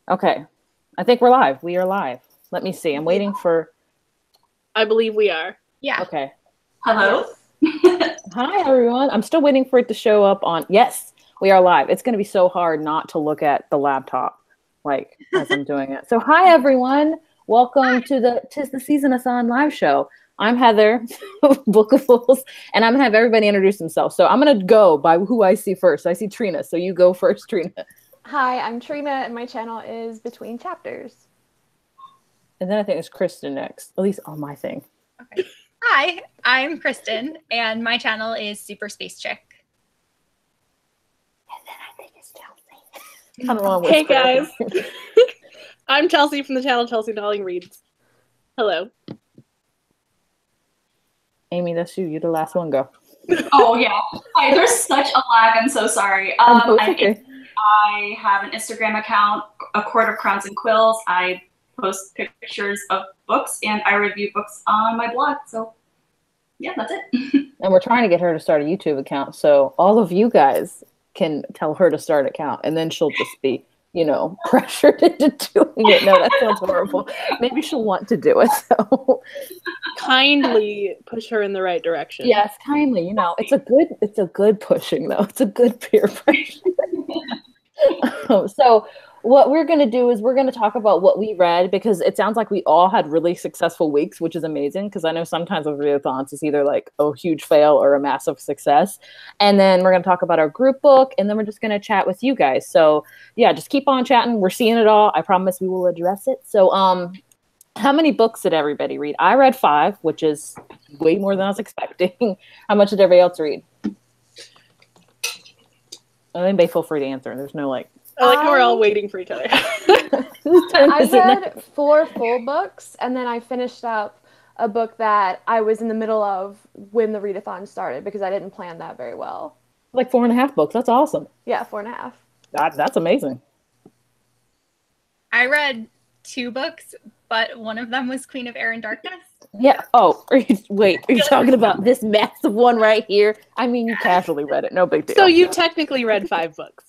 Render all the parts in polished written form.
Okay. I think we're live. We are live. Let me see. I'm waiting for... I believe we are. Yeah. Okay. Hello? Hi, everyone. I'm still waiting for it to show up on... Yes, we are live. It's going to be so hard not to look at the laptop, like, as I'm doing it. So, hi, everyone. Welcome to the TistheSeasonathon Liveshow. I'm Heather, Bookables, and I'm going to have everybody introduce themselves. So, I'm going to go by who I see first. I see Trina, so you go first, Trina. Hi, I'm Trina, and my channel is Between Chapters. And then I think it's Kristen next, at least on my thing. Okay. Hi, I'm Kristen, and my channel is Super Space Chick. And then I think it's Chelsea. I don't know. Hey guys, I'm Chelsea from the channel Chelsea Darling Reads. Hello. Amy, that's you. You're the last one. Go. Oh yeah. Hi, there's such a lag. I'm so sorry. Okay. I have an Instagram account, A Court of Crowns and Quills. I post pictures of books and I review books on my blog. So yeah, that's it. And we're trying to get her to start a YouTube account. So all of you guys can tell her to start an account and then she'll just be, pressured into doing it. No, that sounds horrible. Maybe she'll want to do it. So Kindly push her in the right direction. yes, kindly, it's a good pushing though. It's a good peer pressure. So what we're going to do is we're going to talk about what we read, because it sounds like we all had really successful weeks, which is amazing, because I know sometimes with readathons it's either like a huge fail or a massive success. And then we're going to talk about our group book, and then we're just going to chat with you guys. So yeah, just keep on chatting. We're seeing it all. I promise we will address it. So how many books did everybody read? I read 5, which is way more than I was expecting. How much did everybody else read? Anybody feel free to answer. There's no like... I like how we're all waiting for each other. I read 4 full books, and then I finished up a book that I was in the middle of when the readathon started, because I didn't plan that very well. Like 4.5 books. That's awesome. Yeah, 4.5. That's amazing. I read 2 books, but one of them was Queen of Air and Darkness. Yeah. Oh, are you talking about this massive one right here? I mean, you casually read it. No big deal. So you technically read 5 books.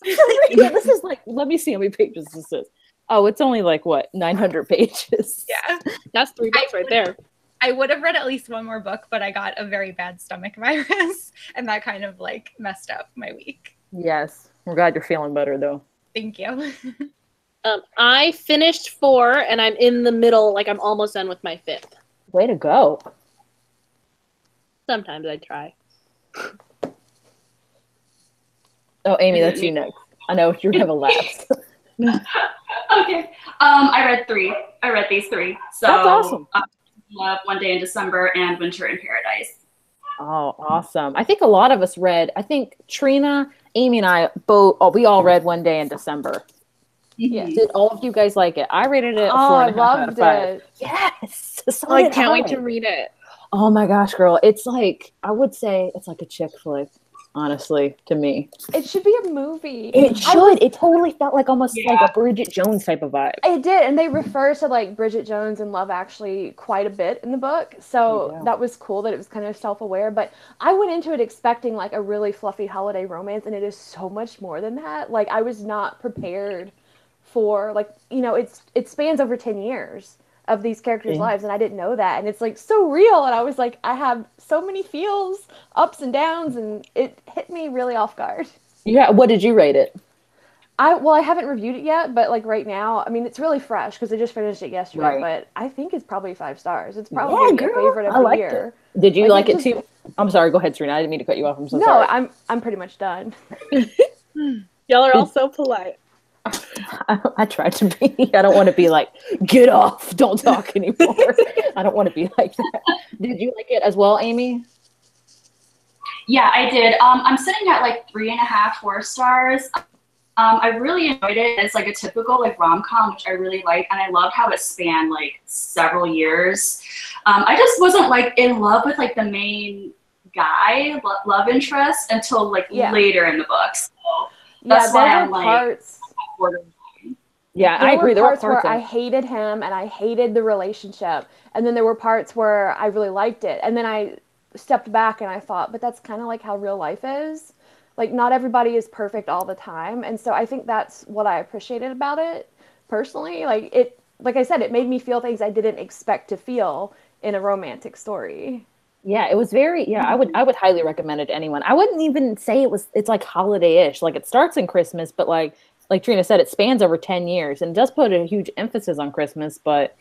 Yeah, this is like, let me see how many pages this is. Oh, it's only like, what, 900 pages? Yeah. That's 3 books right there. I would have read at least one more book, but I got a very bad stomach virus, and that kind of like messed up my week. Yes. I'm glad you're feeling better, though. Thank you. I finished 4, and I'm in the middle, like I'm almost done with my 5th. Way to go. Sometimes I try. Oh, Amy, that's you next. I know you have a lapse. Okay. I read 3. I read these 3. So that's awesome. Love, One Day in December, and Winter in Paradise. Oh, awesome. I think a lot of us read, I think Trina, Amy, and I both, we all read One Day in December. Yeah. Did all of you guys like it? I rated it a 4.5 out of 5. It. Yes. So I can't wait to read it. Oh my gosh, girl. It's like, I would say it's like a chick flick, honestly, to me. It should be a movie. It should. It totally felt like almost like a Bridget Jones type of vibe. It did, and they refer to like Bridget Jones and Love Actually quite a bit in the book, so that was cool that it was kind of self-aware. But I went into it expecting like a really fluffy holiday romance, and it is so much more than that. Like, I was not prepared for, like, it spans over 10 years of these characters' lives, and I didn't know that, and it's like so real, and I was like, I have so many feels, ups and downs, and it hit me really off guard. Yeah. What did you rate it? I haven't reviewed it yet, but like right now, I mean, it's really fresh because I just finished it yesterday, but I think it's probably 5 stars. It's probably a favorite of the year. Did you like it too? I'm sorry, go ahead, Serena. I didn't mean to cut you off. I'm so sorry. No, I'm pretty much done. Y'all are all so polite. I tried to be. I don't want to be like, get off, don't talk anymore. I don't want to be like that. Did you like it as well, Amy? Yeah, I did. I'm sitting at like 3.5, 4 stars. I really enjoyed it. It's like a typical like rom-com, which I really like, and I loved how it spanned like several years. I just wasn't like in love with like the main guy, love interest, until like later in the book. So that's why I'm like. Yeah, I agree. There were parts where I hated him and I hated the relationship, and then there were parts where I really liked it, and then I stepped back and I thought, but that's kind of like how real life is. Like, not everybody is perfect all the time, and so I think that's what I appreciated about it. personally. Like I said, it made me feel things I didn't expect to feel in a romantic story. Yeah, it was very, yeah, I would highly recommend it to anyone. I wouldn't even say it's like holiday-ish. Like it starts in Christmas, but like Trina said, it spans over 10 years and does put a huge emphasis on Christmas, but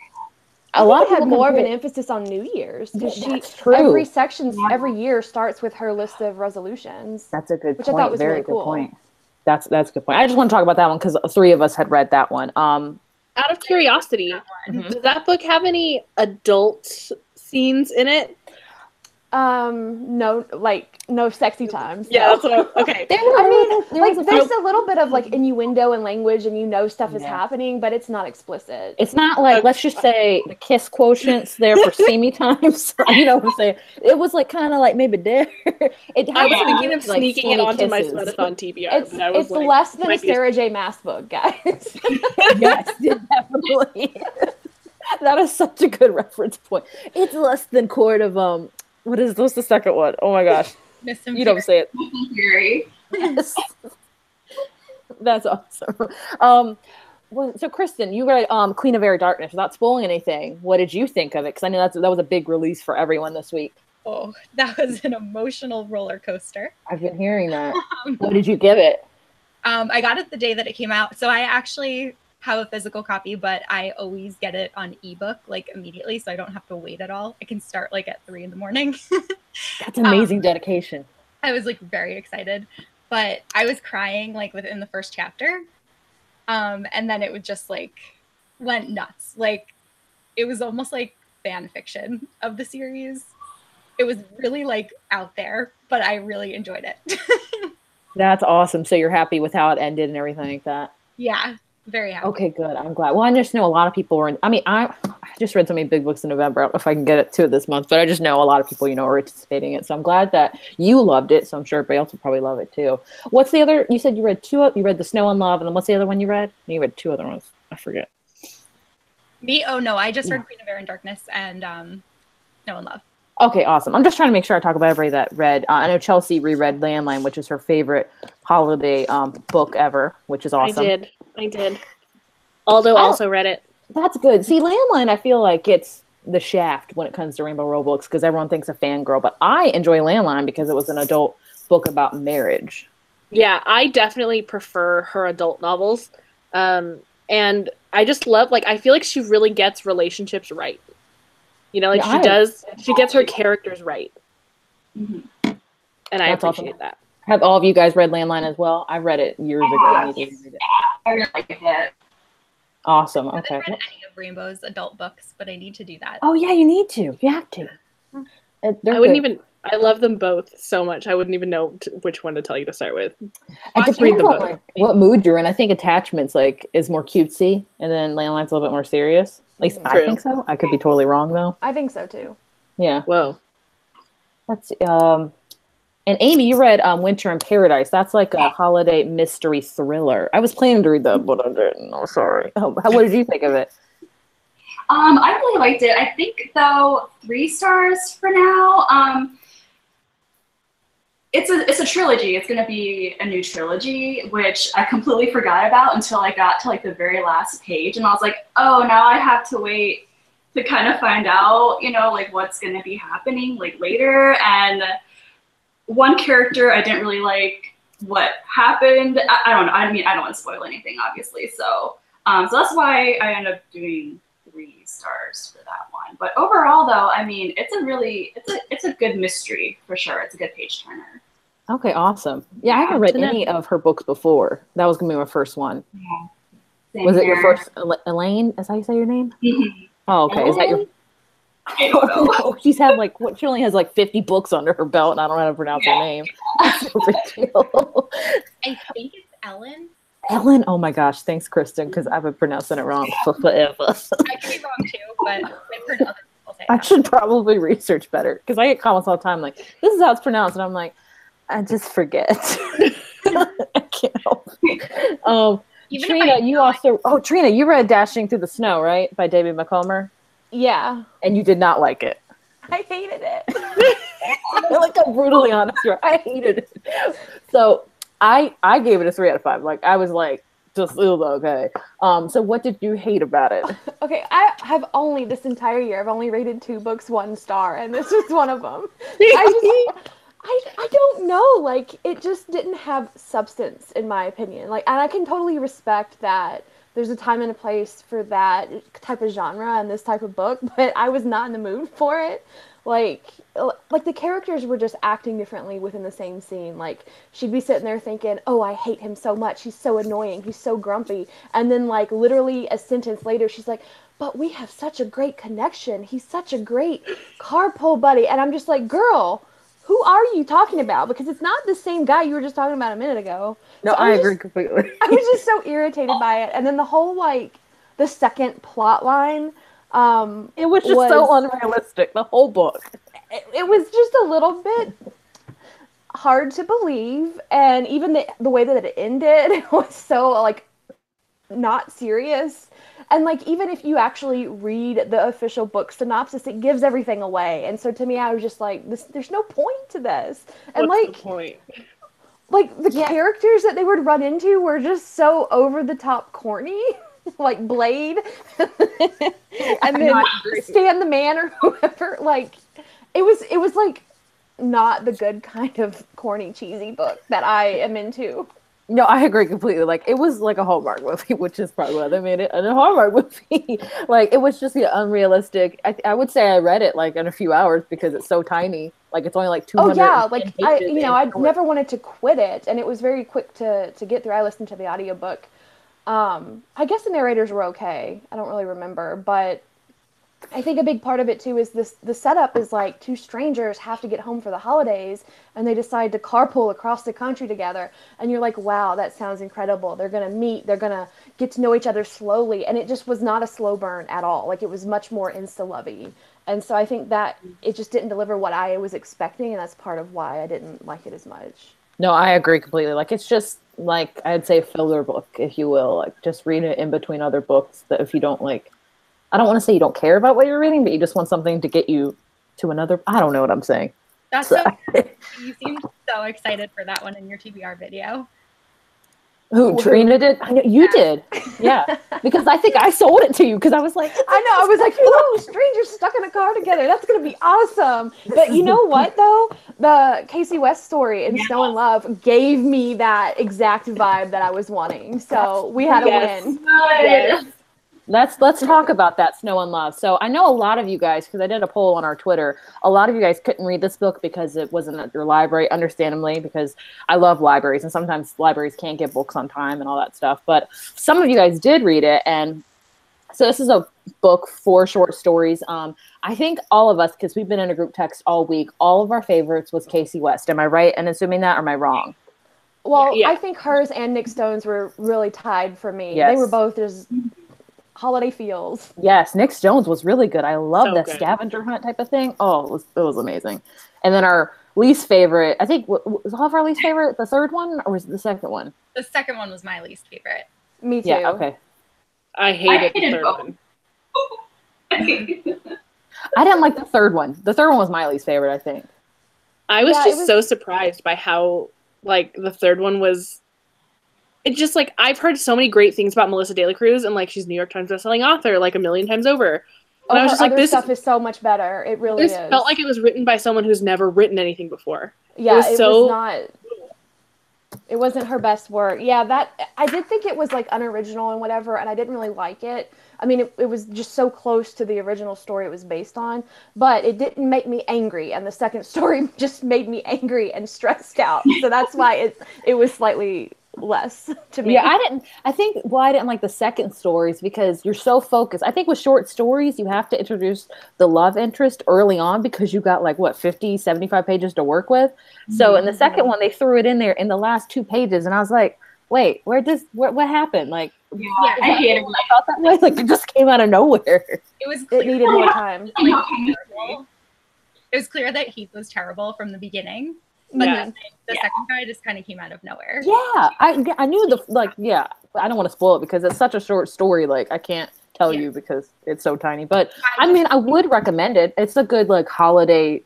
a lot of had people more of an emphasis on New Year's because every section every year starts with her list of resolutions. That's a good which point. I thought was Very really good cool. point. That's a good point. I just want to talk about that one because 3 of us had read that one. Out of curiosity, does that book have any adult scenes in it? No, like no sexy times. Yeah, no. that's what okay. There's a little bit of like innuendo and language, and stuff is happening, but it's not explicit. It's not like, let's just say the kiss quotient's there for steamy times. You know what I'm saying? It was like kind of like maybe there. I was thinking of sneaking it onto my Sweatathon TBR. It's less than a Sarah J. Maas book, guys. Yes, definitely. That is such a good reference point. It's less than Court of what's the second one? Oh my gosh. You don't say it. Fury. Yes. That's awesome. So Kristen, you read Queen of Air Darkness. Without spoiling anything, what did you think of it? Because I know that was a big release for everyone this week. Oh, that was an emotional roller coaster. I've been hearing that. What did you give it? I got it the day that it came out. So I actually have a physical copy, but I always get it on ebook like immediately, so I don't have to wait at all. I can start like at 3 a.m. That's amazing dedication. I was like very excited, but I was crying like within the first chapter. And then it would just like went nuts. Like it was almost like fan fiction of the series. It was really like out there, but I really enjoyed it. That's awesome. So you're happy with how it ended and everything like that? Yeah. Very happy. Okay, good. I'm glad. Well, I just know a lot of people were I just read so many big books in November. I don't know if I can get it to it this month, but I just know a lot of people, are anticipating it. So I'm glad that you loved it. So I'm sure everybody else will probably love it too. What's the other? You said you read 2. You read The Snow and Love, and then what's the other one you read? You read 2 other ones. I forget. Me? Oh no, I just read Queen of Air and Darkness and Snow and Love. Okay, awesome. I'm just trying to make sure I talk about everybody that read. I know Chelsea reread Landline, which is her favorite holiday book ever, which is awesome. I did. Aldo also read it. That's good. See, Landline, I feel like it's the shaft when it comes to Rainbow Row books because everyone thinks a fangirl, but I enjoy Landline because it was an adult book about marriage. Yeah, I definitely prefer her adult novels. And I just love, I feel like she really gets relationships right. She gets her characters right. Mm-hmm. And I appreciate that. Have all of you guys read Landline as well? I read it years ago. I really like it. Awesome. I Okay. haven't read any of Rainbow's adult books, but I need to do that. Oh yeah, you need to. You have to. I love them both so much. I wouldn't even know which one to tell you to start with. It depends on what mood you're in. I think Attachments is more cutesy, and then Landline's a little bit more serious. At least I think so. I could be totally wrong though. I think so too. Yeah. Whoa. Let's see. And Amy, you read Winter in Paradise. That's like a holiday mystery thriller. I was planning to read that, but I didn't. Oh, sorry. What did you think of it? I really liked it. I think, though, 3 stars for now. It's a trilogy. It's going to be a new trilogy, which I completely forgot about until I got to the very last page. And I was like, oh, now I have to wait to kind of find out, what's going to be happening later. And one character, I didn't really like what happened. I don't know. I mean, I don't want to spoil anything, obviously. So that's why I ended up doing 3 stars for that one. But overall, though, I mean, it's a good mystery for sure. It's a good page turner. Okay, awesome. Yeah, I haven't read any of her books before. That was gonna be my first one. Yeah. Was it your first, Elaine? Is that how you say your name? Mm-hmm. Oh, okay. Is that your? I don't know. She's had she only has 50 books under her belt, and I don't know how to pronounce her name. It's no big deal. I think it's Ellen. Ellen? Oh my gosh, thanks, Kristen, because I've been pronouncing it wrong for forever. I could be wrong too, but I've heard other people say I should probably research better, because I get comments all the time this is how it's pronounced, and I'm like, I just forget. I can't help it. Trina, Trina, you read Dashing Through the Snow, right, by David Macomber? Yeah. And you did not like it. I hated it. I'm brutally honest here. I hated it. So I gave it a 3 out of 5. I was just okay. So what did you hate about it? Okay, I have only this entire year I've only rated 2 books 1 star, and this was one of them. I don't know, like it just didn't have substance in my opinion. Like, and I can totally respect that there's a time and a place for that type of genre and this type of book, but I was not in the mood for it. Like the characters were just acting differently within the same scene. Like, she'd be sitting there thinking, oh, I hate him so much. He's so annoying. He's so grumpy. And then, like, literally a sentence later, she's like, but we have such a great connection. He's such a great carpool buddy. And I'm just like, girl, who are you talking about? Because it's not the same guy you were just talking about a minute ago. No, so I agree completely. I was just so irritated by it. And then the whole, like, the second plot line, it was just so unrealistic, the whole book. It was just a little bit hard to believe, and even the way that it ended was so, like, not serious. And, like, even if you actually read the official book synopsis, it gives everything away. And so to me, I was just like, there's no point to this. And what's like, the point? Like, the characters that they would run into were just so over-the-top corny. Like Blade, and then Stan the Man or whoever. Like, it was like not the good kind of corny, cheesy book that I am into. No, I agree completely. Like, it was like a Hallmark movie, which is probably why they made it a Hallmark movie. Like, it was just unrealistic. I would say I read it like in a few hours because it's so tiny. Like, it's only like 200. Oh yeah, like I never wanted to quit it, and it was very quick to get through. I listened to the audiobook. I guess the narrators were okay. I don't really remember, but I think a big part of it too is the setup is like 2 strangers have to get home for the holidays, and they decide to carpool across the country together, and you're like, wow, that sounds incredible. They're going to meet, they're going to get to know each other slowly, and it just was not a slow burn at all. Like, it was much more insta-lovey. And so I think that it just didn't deliver what I was expecting, and that's part of why I didn't like it as much. No, I agree completely. Like, it's just, like, I'd say a filler book, if you will. Like, just read it in between other books that if you don't, like, I don't want to say you don't care about what you're reading, but you just want something to get you to another, I don't know what I'm saying. That's so you seemed so excited for that one in your TBR video. Who, Trina did? I know, you did. Yeah. Because I think I sold it to you because I was like, I know. I was like, whoa, strangers stuck in a car together. That's going to be awesome. But you know what, though? The Casey West story in Snow and Love gave me that exact vibe that I was wanting. So we had a win. Yes. Let's talk about that, Snow and Love. So I know a lot of you guys, because I did a poll on our Twitter, a lot of you guys couldn't read this book because it wasn't at your library, understandably, because I love libraries, and sometimes libraries can't get books on time and all that stuff. But some of you guys did read it, and so this is a book, 4 short stories. I think all of us, because we've been in a group text all week, all of our favorites was Casey West. Am I right in assuming that, or am I wrong? Well, yeah. I think hers and Nick Stone's were really tied for me. Yes. They were both just holiday feels. Yes, Nick Jones was really good. I love that scavenger hunt type of thing. Oh, it was amazing. And then our least favorite, I think, was all of our least favorite the third one, or was it the second one? The second one was my least favorite. Me too. Yeah, okay. I hated the third one. I didn't like the third one. The third one was my least favorite, I think. I was so surprised by how, like, the third one was. It's just, like, I've heard so many great things about Melissa De La Cruz, and, like, she's a New York Times bestselling author, like, 1,000,000 times over. And I was just like, this stuff is so much better. It really is. This felt like it was written by someone who's never written anything before. Yeah, it was not. It wasn't her best work. Yeah, I did think it was, like, unoriginal and whatever, and I didn't really like it. I mean, it was just so close to the original story it was based on, but it didn't make me angry, and the second story just made me angry and stressed out. So that's why it was slightly less to me. Yeah, I think why I didn't like the second stories because you're so focused. I think with short stories, you have to introduce the love interest early on because you got like, 50, 75 pages to work with. So in the second one, they threw it in there in the last 2 pages. And I was like, wait, what happened? Like, I hated it. I thought that way. Like, it just came out of nowhere. It needed more time. It was clear that Heath was terrible from the beginning. But the second guy just kind of came out of nowhere. Yeah, I knew I don't want to spoil it because it's such a short story. Like, I can't tell you because it's so tiny. But I mean, I would recommend it. It's a good like holiday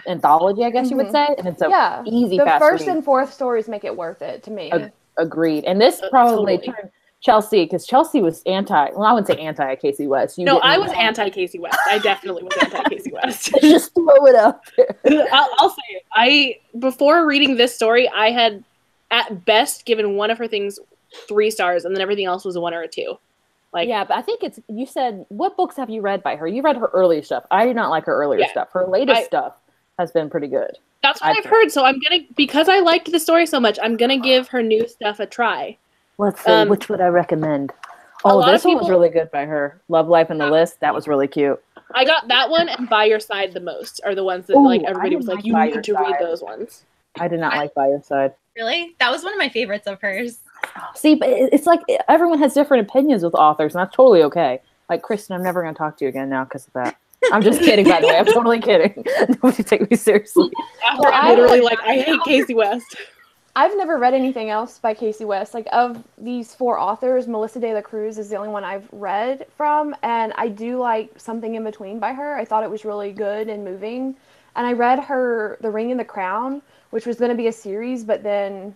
anthology, I guess you would say, and it's easy. The first and fourth stories make it worth it to me. Agreed. And this probably Totally. turned Chelsea, because Chelsea was well, I wouldn't say anti-Casey West. No, I was anti-Casey West. I definitely was anti-Casey West. Just throw it out there. I'll say it. Before reading this story, I had at best given one of her things 3 stars, and then everything else was a 1 or a 2. Like, yeah, but I think you said, what books have you read by her? You read her early stuff. I did not like her earlier stuff. Her latest stuff has been pretty good. That's what I've heard. So because I liked the story so much, I'm gonna give her new stuff a try. Let's see, which would I recommend? Oh, this one was really good by her. Love, Life, and the List. That was really cute. I got that one and By Your Side the most, are the ones that everybody was like, you need to read those ones. I did not like By Your Side. Really? That was one of my favorites of hers. See, but it's like everyone has different opinions with authors, and that's totally okay. Like, Kristen, I'm never going to talk to you again now because of that. I'm just kidding, by the way. I'm totally kidding. Nobody take me seriously. After I literally, I hate Casey West. I've never read anything else by Casey West. Like, of these 4 authors, Melissa de la Cruz is the only one I've read from, and I do like Something in Between by her. I thought it was really good and moving. And I read her The Ring and the Crown, which was going to be a series, but then,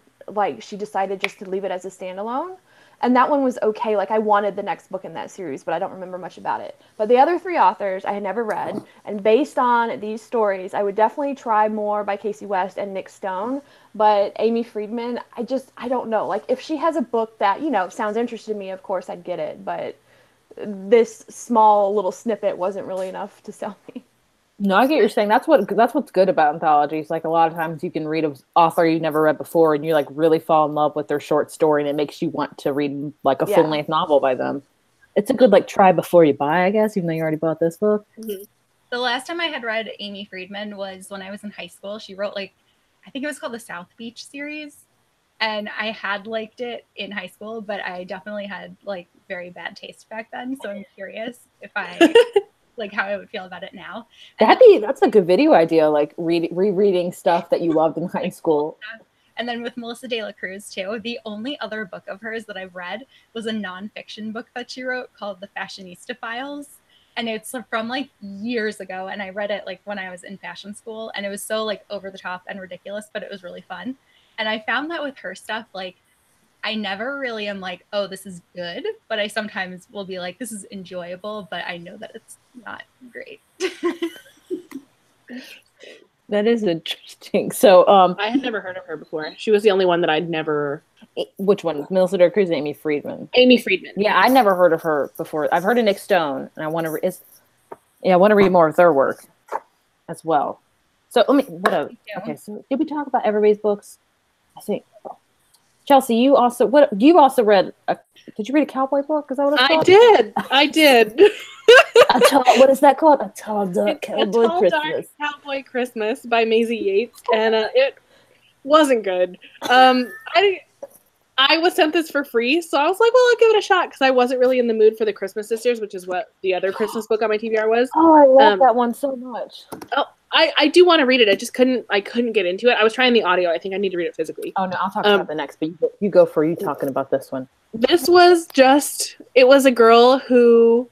she decided just to leave it as a standalone. And that one was okay. I wanted the next book in that series, but I don't remember much about it. But the other 3 authors I had never read, and based on these stories, I would definitely try more by Casey West and Nick Stone. But Amy Friedman, I don't know. If she has a book that, sounds interesting to me, of course I'd get it. But this small little snippet wasn't really enough to sell me. No, I get what you're saying. That's what's good about anthologies. A lot of times you can read an author you've never read before, and you really fall in love with their short story, and it makes you want to read a full-length novel by them. It's a good try before you buy, I guess, even though you already bought this book. Mm-hmm. The last time I had read Amy Friedman was when I was in high school. She wrote I think it was called the South Beach series, and I had liked it in high school, but I definitely had very bad taste back then. So I'm curious if I. How I would feel about it now. That's a good video idea, rereading stuff that you loved in high school. And then with Melissa de la Cruz too, the only other book of hers that I've read was a nonfiction book that she wrote called The Fashionista Files. And it's from years ago, and I read it when I was in fashion school, and it was so over the top and ridiculous, but it was really fun. And I found that with her stuff, I never really am oh, this is good, but I sometimes will be this is enjoyable, but I know that it's not great. That is interesting. So, I had never heard of her before. She was the only one that I'd never. Which one? Melissa de la Cruz or Amy Friedman? Amy Friedman. Yeah, I never heard of her before. I've heard of Nick Stone, and I want to read more of their work as well. So let me. Okay, so did we talk about everybody's books? I think. Chelsea, you also read? Did you read a cowboy book? Is that what it's called? I did. What is that called? A Tall Dark Cowboy Christmas. Dark Cowboy Christmas by Maisie Yates, and it wasn't good. I was sent this for free, so I was like, well, I'll give it a shot, because I wasn't really in the mood for the Christmas Sisters, which is what the other Christmas book on my TBR was. Oh, I love that one so much. Oh, I do want to read it. I just couldn't get into it. I was trying the audio. I think I need to read it physically. Oh, no, I'll talk about the next, but you go for you talking about this one. This was it was a girl who,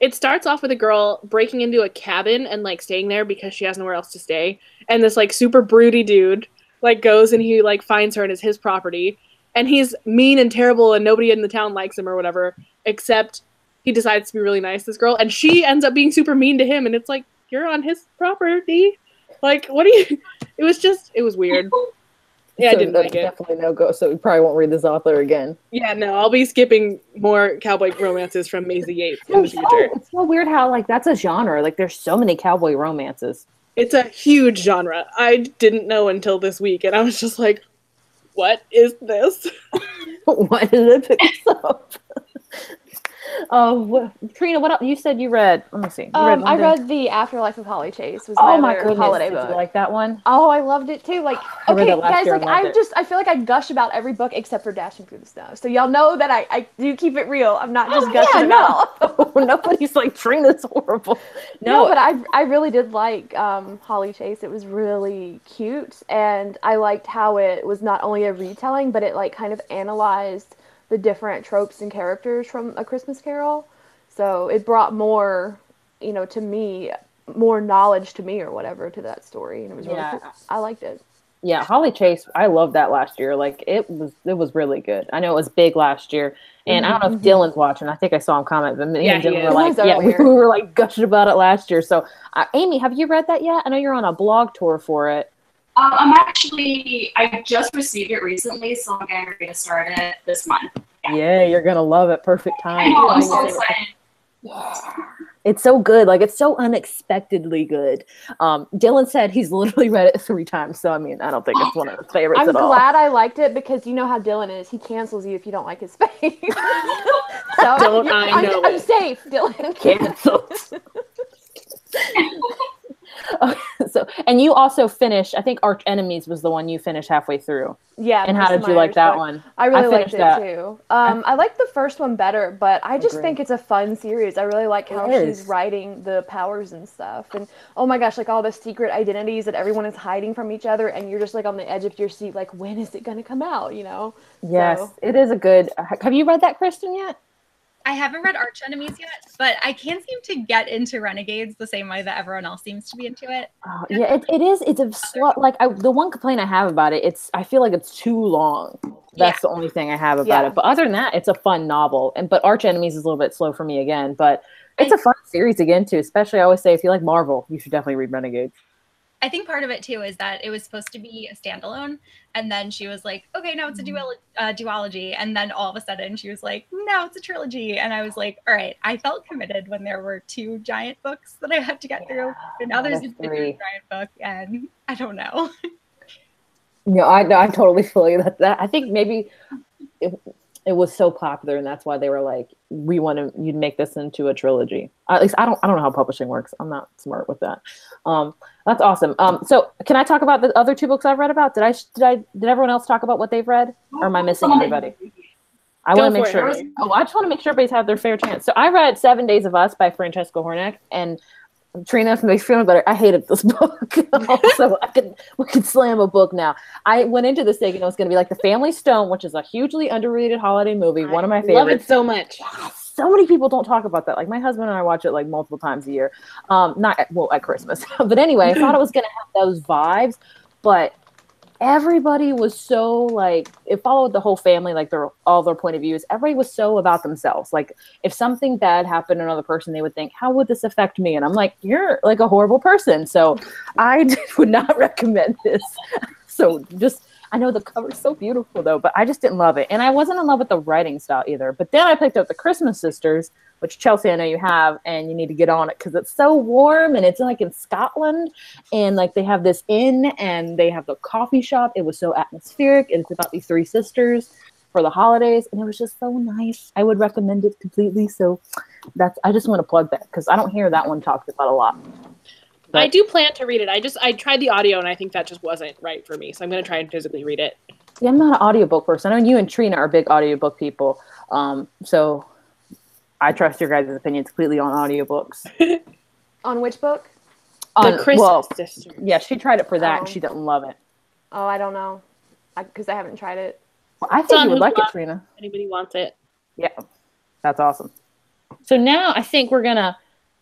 it starts off with a girl breaking into a cabin and staying there because she has nowhere else to stay. And this super broody dude goes and he finds her and it's his property. And he's mean and terrible and nobody in the town likes him or whatever, except he decides to be really nice to this girl. And she ends up being super mean to him. And it's you're on his property. What do you... It was weird. Yeah, so I didn't like it. Definitely no go, so we probably won't read this author again. Yeah, no, I'll be skipping more cowboy romances from Maisie Yates in the future. It's so weird how, that's a genre. There's so many cowboy romances. It's a huge genre. I didn't know until this week, and I was just what is this? Why did it pick this up? Trina, what else? You said you read. Let me see. I read The Afterlife of Holly Chase. Was my goodness, holiday did book. you like that one? Oh, I loved it too. Okay, guys, I feel like I gush about every book except for Dashing Through the Snow. So y'all know that I do keep it real. I'm not just gushing about. Nobody's Trina's horrible. No, but I really did like Holly Chase. It was really cute, and I liked how it was not only a retelling, but it kind of analyzed the different tropes and characters from A Christmas Carol. So it brought more, to me, more knowledge to me or whatever to that story. And it was really cool. I liked it. Yeah, Holly Chase, I loved that last year. Like it was really good. I know it was big last year. And I don't know if Dylan's watching. I think I saw him comment, but me and Dylan were like, we were like gushing about it last year. So, Amy, have you read that yet? I know you're on a blog tour for it. I just received it recently, so I'm getting ready to start it this month. Yeah, you're gonna love it. Perfect time. I know, I'm so excited. It's so good. Like, it's so unexpectedly good. Dylan said he's literally read it 3 times. So, I mean, I don't think it's one of his favorites at all. I'm glad I liked it because you know how Dylan is. He cancels you if you don't like his face. So don't I know I'm safe, Dylan. Cancels. Okay, so, and you also finished, I think Arch Enemies was the one you finished halfway through. Yeah. And how did you like that one? I really liked it too. I like the first one better, but I just think it's a fun series. I really like how she's writing the powers and stuff. And oh my gosh, like all the secret identities that everyone is hiding from each other, and you're just like on the edge of your seat, like when is it going to come out, you know? Yes, it is a good. Have you read that, Kristen, yet? I haven't read Arch Enemies yet, but I can't seem to get into Renegades the same way that everyone else seems to be into it. Yeah, it is. It's a slow. Like the one complaint I have about it, I feel like it's too long. That's the only thing I have about it. But other than that, it's a fun novel. But Arch Enemies is a little bit slow for me again. But it's a fun series again too. Especially, I always say, if you like Marvel, you should definitely read Renegades. I think part of it too is that it was supposed to be a standalone, and then she was like, okay, now it's a duology, and then all of a sudden she was like, no, it's a trilogy, and I was like, all right, I felt committed when there were 2 giant books that I had to get through, and now there's a bigger giant book, and I don't know. Yeah, I totally feel you. That I think maybe it was so popular, and that's why they were like, we want to you'd make this into a trilogy. At least I don't know how publishing works. I'm not smart with that. That's awesome. So can I talk about the other 2 books I've read about? Did everyone else talk about what they've read, or am I missing anybody? I want to make sure. I just want to make sure everybody's had their fair chance. So I read 7 Days of Us by Francesca Hornick, and Trina, if it makes you feel better, I hated this book. So we could slam a book now. I went into this thinking it was going to be like The Family Stone, which is a hugely underrated holiday movie, one of my favorites. I love it so much. So many people don't talk about that. Like my husband and I watch it like multiple times a year. Not at Christmas. But anyway, I thought it was going to have those vibes, but everybody was so like, it followed the whole family, like all their point of views. Everybody was so about themselves. Like if something bad happened to another person, they would think, how would this affect me? And I'm like, you're like a horrible person. So I would not recommend this. So I know the cover's so beautiful though, but I just didn't love it. And I wasn't in love with the writing style either. But then I picked up The Christmas Sisters, which Chelsea, I know you have, and you need to get on it because it's so warm and it's like in Scotland. And like they have this inn and they have the coffee shop. It was so atmospheric. And it's about these 3 sisters for the holidays. And it was just so nice. I would recommend it completely. So I just want to plug that because I don't hear that one talked about a lot. But I do plan to read it. I tried the audio and I think that just wasn't right for me. So I'm going to try and physically read it. Yeah, I'm not an audiobook person. I know you and Trina are big audiobook people. So I trust your guys' opinions completely on audiobooks. On which book? The Christmas Sisters. Yeah, she tried it for that and she didn't love it. Oh, I don't know. Because I haven't tried it. Well, I think you would like it, Trina. Anybody wants it. Yeah, that's awesome. So now I think we're going to,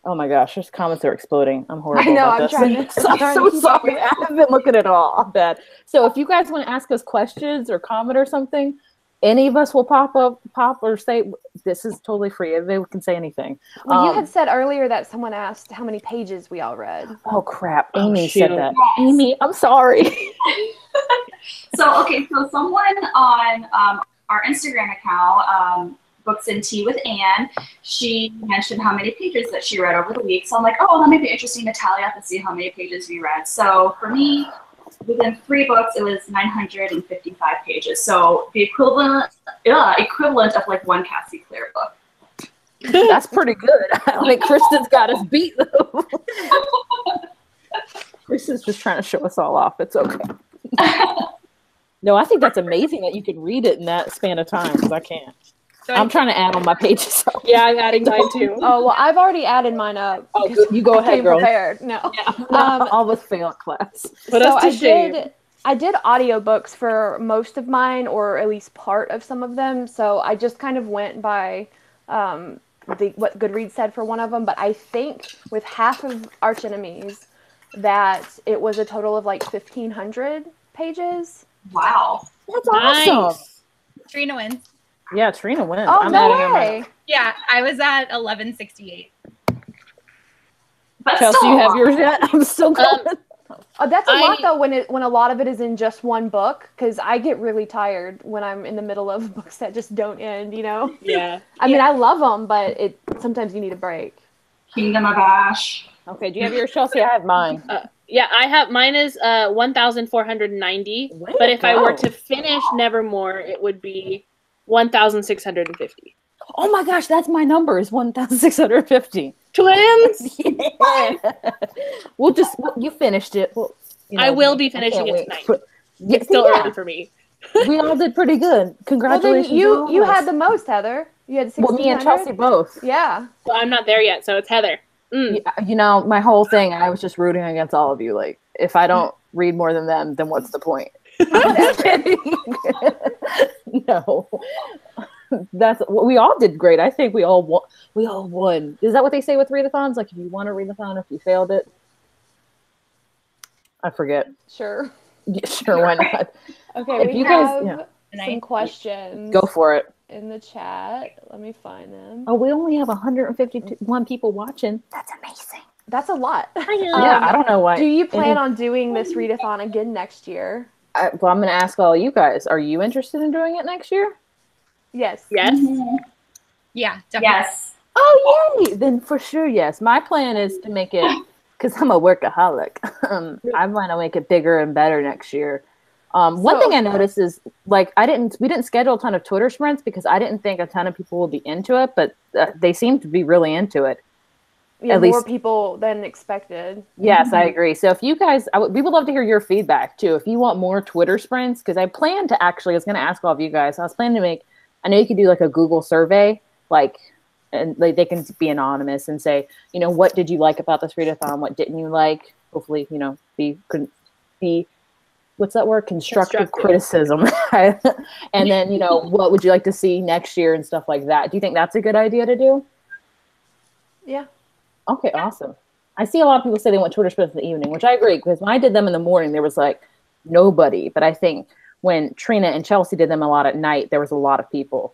oh my gosh, those comments are exploding. I'm horrible about this. I'm so sorry. I haven't looked at it all. I'm bad. So if you guys want to ask us questions or comment or something, any of us will pop or say, this is totally free. Everybody can say anything. Well, you had said earlier that someone asked how many pages we all read. Oh, crap. Amy said that. Yes. Amy, I'm sorry. So someone on our Instagram account, Books and Tea with Anne, she mentioned how many pages that she read over the week. So I'm like, oh, that might be interesting to tally up and see how many pages we read. So for me, within 3 books, it was 955 pages. So the equivalent of like 1 Cassie Clare book. That's pretty good. I think Kristen's got us beat though. Kristen's just trying to show us all off. It's okay. No, I think that's amazing that you can read it in that span of time because I can't. So I'm trying to add on my pages. Yeah, I'm adding mine too. Oh, well, I've already added mine up. Oh, you go ahead, girl. Prepared. No. Yeah. All of us fail at class. I did audiobooks for most of mine, or at least part of some of them. So I just kind of went by what Goodreads said for one of them. But I think with half of Arch Enemies that it was a total of like 1,500 pages. Wow. That's awesome. Trina wins. Yeah, Trina wins. Oh, I'm no adding way. Yeah, I was at 1168. But Chelsea, still you a have lot. yours yet? I'm still going. Oh, that's a lot though when a lot of it is in just one book, because I get really tired when I'm in the middle of books that just don't end, you know? Yeah. I mean, I love them, but sometimes you need a break. Kingdom of Ash. Okay, do you have yours, Chelsea? I have mine. Yeah, I have mine is 1,490. But if I were to finish Nevermore, it would be 1,650. Oh my gosh, that's my number, is 1,650. Twins! Yeah. You finished it. Well, I will be finishing it tonight. Yeah, It's still early for me. We all did pretty good. Congratulations. Well, then you had the most, Heather. You had 1,600. Well, me and Chelsea both. Yeah. Well, I'm not there yet, so it's Heather. You know, my whole thing, I was just rooting against all of you. Like, if I don't read more than them, then what's the point? I'm just kidding. No. We all did great. I think we all won. Is that what they say with readathons? Like, if you won a readathon, if you failed it? I forget. Sure. Yeah, sure, why not? Okay, we have some questions. Go for it. In the chat. Let me find them. Oh, we only have 151 people watching. That's amazing. That's a lot. Yeah, I don't know why. Do you plan on doing this readathon again next year? Well, I'm going to ask all you guys. Are you interested in doing it next year? Yes. Yes. Mm-hmm. Yeah, definitely. Yes. Oh, yay! Then for sure, yes. My plan is to make it, because I'm a workaholic, I want to make it bigger and better next year. One thing I noticed is, like, we didn't schedule a ton of Twitter sprints because I didn't think a ton of people would be into it, but they seem to be really into it. Yeah, more people than expected. Yes, I agree. So if you guys, we would love to hear your feedback too. If you want more Twitter sprints, because I was going to ask all of you guys, I was planning to make, I know you could do like a Google survey, and they can be anonymous and say, you know, what did you like about this readathon? What didn't you like? Hopefully, you know, be what's that word? Constructive criticism. And then, you know, what would you like to see next year and stuff like that. Do you think that's a good idea to do? Yeah. Okay, awesome. I see a lot of people say they want Twitter sprints in the evening, which I agree, because when I did them in the morning, there was like nobody. But I think when Trina and Chelsea did them a lot at night, there was a lot of people.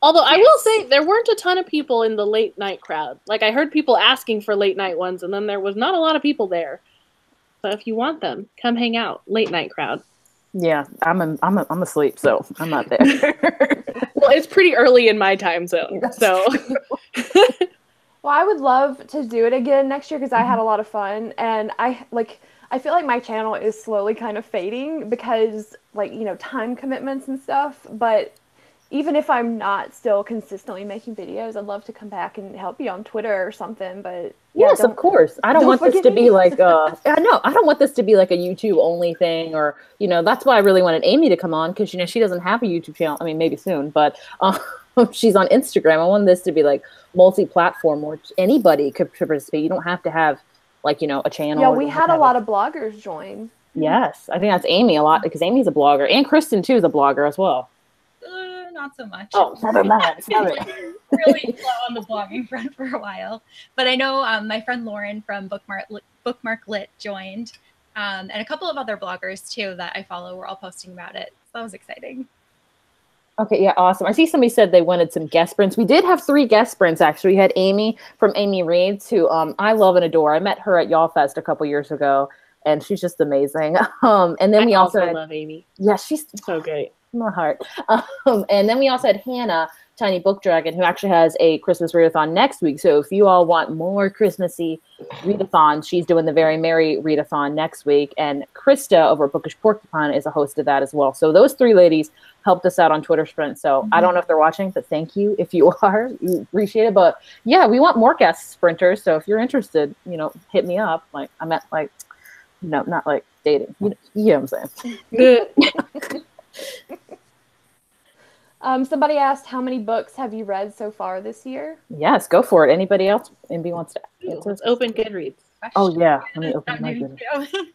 Although I will say there weren't a ton of people in the late night crowd. Like, I heard people asking for late night ones, and then there was not a lot of people there. So if you want them, come hang out. Late night crowd. Yeah, I'm asleep, so I'm not there. Well, it's pretty early in my time zone, so. Well, I would love to do it again next year because I had a lot of fun, and I feel like my channel is slowly kind of fading because, like, you know, time commitments and stuff. But even if I'm not still consistently making videos, I'd love to come back and help you on Twitter or something. But yeah, yes, of course. I don't want this to be like I don't want this to be like a YouTube only thing, or, you know, that's why I really wanted Amy to come on, because, you know, she doesn't have a YouTube channel. I mean, maybe soon, but she's on Instagram. I want this to be like multi-platform where anybody could participate. You don't have to have, like, you know, a channel. Yeah, we had a lot of bloggers join. Yes, I think that's Amy a lot, because Amy's a blogger, and Kristen too is a blogger as well. Not so much. Oh, never mind. Really slow on the blogging front for a while, but I know my friend Lauren from Bookmark Lit joined, and a couple of other bloggers too that I follow were all posting about it. So that was exciting. Okay, yeah, awesome. I see somebody said they wanted some guest sprints. We did have 3 guest sprints, actually. We had Amy from Amy Reads, who I love and adore. I met her at Y'all Fest a couple years ago, and she's just amazing. And then we also love Amy. Yeah, she's so great. My heart. And then we also had Hannah, Tiny Book Dragon, who actually has a Christmas readathon next week. So if you all want more Christmassy readathon, she's doing the Very Merry readathon next week. And Krista over at Bookish Porcupine is a host of that as well. So those 3 ladies helped us out on Twitter Sprint. So I don't know if they're watching, but thank you if you are. We appreciate it. But yeah, we want more guest sprinters. So if you're interested, you know, hit me up. Like, I meant, like, you know, not like dating. You know what I'm saying? Somebody asked, how many books have you read so far this year? Yes, go for it. Anybody else? Anybody wants to answer? Let's open Goodreads. Oh, yeah. Let me open my Goodreads.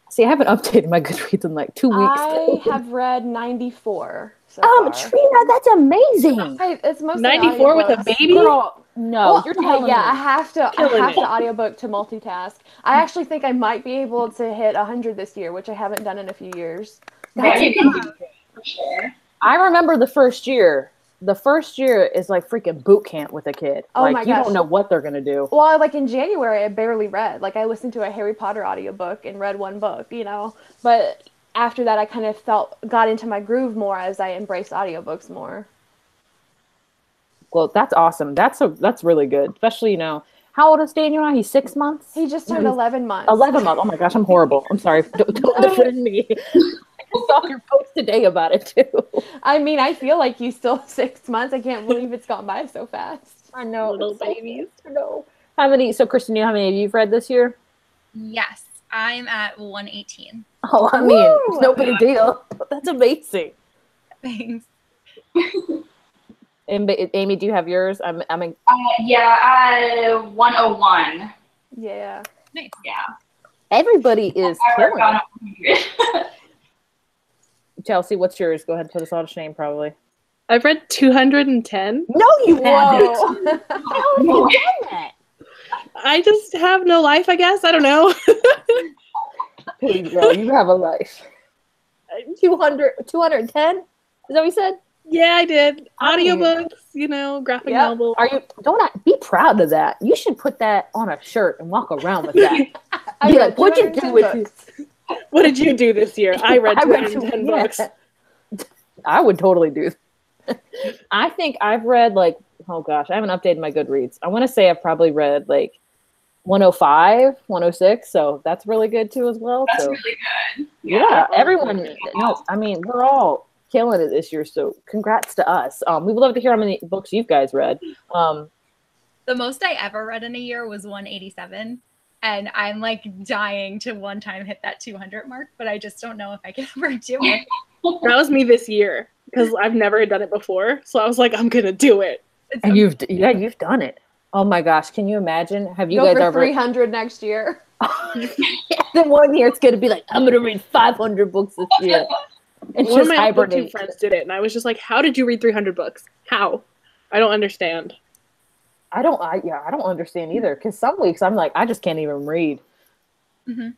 See, I haven't updated my Goodreads in like 2 weeks. I have read 94 so far. Trina, that's amazing. It's mostly 94 with a baby? Girl, No, you're telling me. I have to audiobook to multitask. I actually think I might be able to hit 100 this year, which I haven't done in a few years. Yeah, you can do it, for sure. I remember the first year. The first year is like freaking boot camp with a kid. Oh like, my you gosh. don't know what they're gonna do. Well, like in January, I barely read. Like I listened to a Harry Potter audiobook and read one book, you know. But after that, I kind of got into my groove more as I embraced audiobooks more. Well, that's awesome. That's really good. Especially, you know, how old is Daniel now? He's 6 months? He just turned 11 months. 11 months. Oh my gosh, I'm horrible. I'm sorry. Don't defend me. I saw your post today about it too. I mean, I feel like he's still 6 months. I can't believe it's gone by so fast. I know. Little babies. I know. How many, so Kristen, how many of you have read this year? Yes, I'm at 118. Oh, I mean, it's no big deal. That's amazing. Thanks. And Amy, do you have yours? I'm in. 101. Yeah. Nice. Yeah. Everybody is killing gone it. 100. Chelsea, what's yours? Go ahead and put us all to shame, probably. I've read 210. No, you haven't. Whoa. How have you done that? I just have no life, I guess. I don't know. Please, girl, you have a life. 210? Is that what you said? Yeah, I did. Audiobooks, you know, graphic novel. Be proud of that. You should put that on a shirt and walk around with that. Be like, what'd you do with this? What did you do this year? I read 210 books. I would totally do that. I think I've read like, oh gosh, I haven't updated my Goodreads. I want to say I've probably read like 105, 106. So that's really good too as well. That's so, really good. Yeah, everyone. No, I mean, we're all killing it this year. So congrats to us. We would love to hear how many books you guys read. The most I ever read in a year was 187. And I'm like dying to one time hit that 200 mark, but I just don't know if I can ever do it. That was me this year because I've never done it before. So I was like, I'm going to do it. And you've done it. Oh my gosh. Can you imagine? Have you Go guys for ever 300 next year? Then 1 year it's going to be like, I'm going to read 500 books this year. It's One of just my other two hibernate. friends did it. And I was just like, how did you read 300 books? How? I don't understand. I don't understand either. Because some weeks I'm like, I just can't even read. Mm-hmm.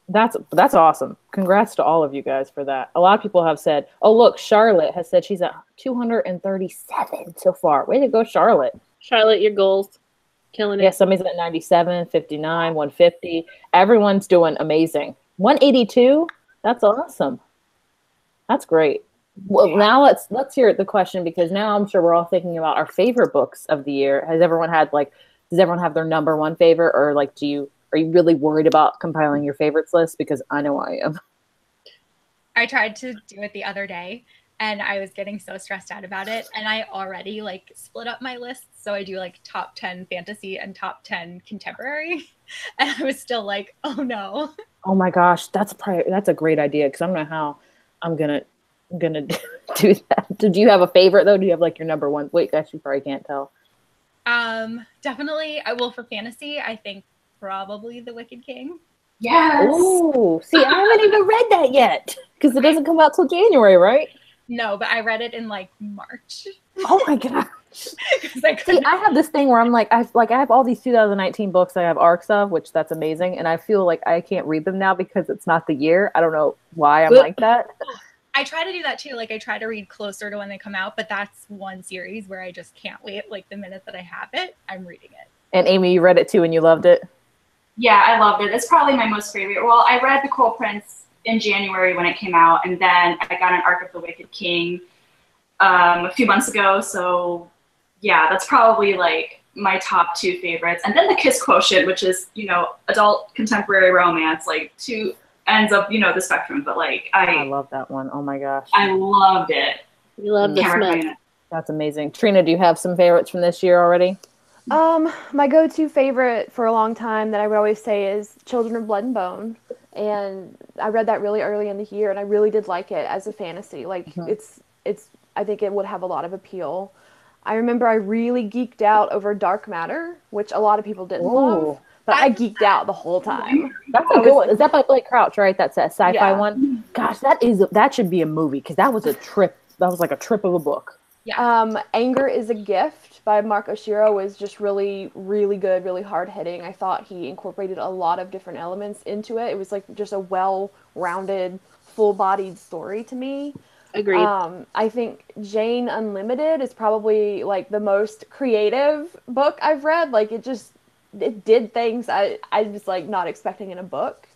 That's awesome. Congrats to all of you guys for that. A lot of people have said, oh, look, Charlotte has said she's at 237 so far. Way to go, Charlotte. Charlotte, your goals. Killing it. Yeah, somebody's at 97, 59, 150. Everyone's doing amazing. 182? That's awesome. That's great. Well, now let's hear the question, because now I'm sure we're all thinking about our favorite books of the year. Does everyone have their number one favorite, or like are you really worried about compiling your favorites list? Because I know I am. I tried to do it the other day and I was getting so stressed out about it, and I already like split up my lists. So I do like top 10 fantasy and top 10 contemporary. And I was still like, oh no. Oh my gosh, that's a great idea, because I don't know how I'm gonna do that. Do you have a favorite though? Do you have like your number one? Wait, actually, you probably can't tell. Definitely. For fantasy, I think probably The Wicked King. Yes. Oh, see, I haven't even read that yet, because it doesn't come out till January, right? No, but I read it in like March. Oh my gosh. See, I have this thing where I'm like, I have all these 2019 books I have arcs of, which that's amazing, and I feel like I can't read them now because it's not the year. I don't know why I'm like that. I try to do that too. Like I try to read closer to when they come out, but that's one series where I just can't wait. Like the minute that I have it, I'm reading it. And Amy, you read it too and you loved it? Yeah, I loved it. It's probably my most favorite. Well, I read The Cruel Prince in January when it came out, and then I got an arc of The Wicked King a few months ago. So yeah, that's probably like my top two favorites. And then The Kiss Quotient, which is, adult contemporary romance, like two ends of, the spectrum. But like I love that one. Oh my gosh. I loved it. You love the Smith. That's amazing. Trina, do you have some favorites from this year already? My go-to favorite for a long time that I would always say is Children of Blood and Bone. And I read that really early in the year, and I really did like it as a fantasy. Like it's I think it would have a lot of appeal. I remember I really geeked out over Dark Matter, which a lot of people didn't love, but I geeked out the whole time. That's a good one. Is that by Blake Crouch, right? That's a sci-fi one. Gosh, that should be a movie, because that was a trip. That was like a trip of a book. Yeah. Anger is a Gift by Mark Oshiro was just really, really good, really hard hitting. I thought he incorporated a lot of different elements into it. It was like just a well-rounded, full-bodied story to me. Agreed. I think Jane Unlimited is probably like the most creative book I've read. Like it did things I was like not expecting in a book.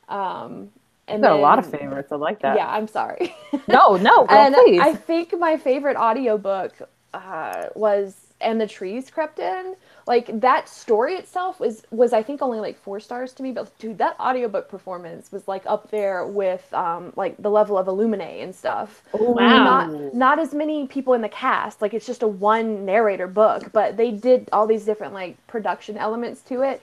You've got a lot of favorites. I like that. Yeah, I'm sorry. No, girl, and please. I think my favorite audiobook was And the Trees Crept In. Like that story itself was I think only like 4 stars to me, but dude, that audiobook performance was like up there with like the level of Illuminae and stuff. Ooh. Wow. Not as many people in the cast. Like it's just a one narrator book, but they did all these different like production elements to it.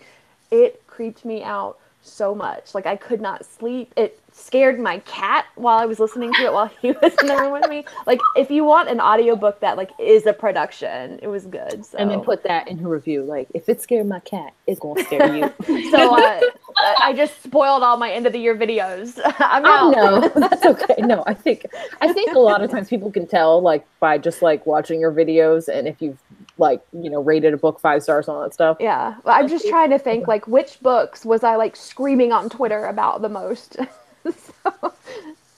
It creeped me out so much. Like I could not sleep. It scared my cat while I was listening to it while he was in the room with me. Like if you want an audiobook that like is a production, it was good. So. And then put that in her review. Like if it scared my cat, it's gonna scare you. So I just spoiled all my end of the year videos. I'm out. No, that's okay. No, I think a lot of times people can tell like by just like watching your videos, and if you've like rated a book 5 stars and all that stuff. Yeah, I'm just trying to think like which books was I like screaming on Twitter about the most. So,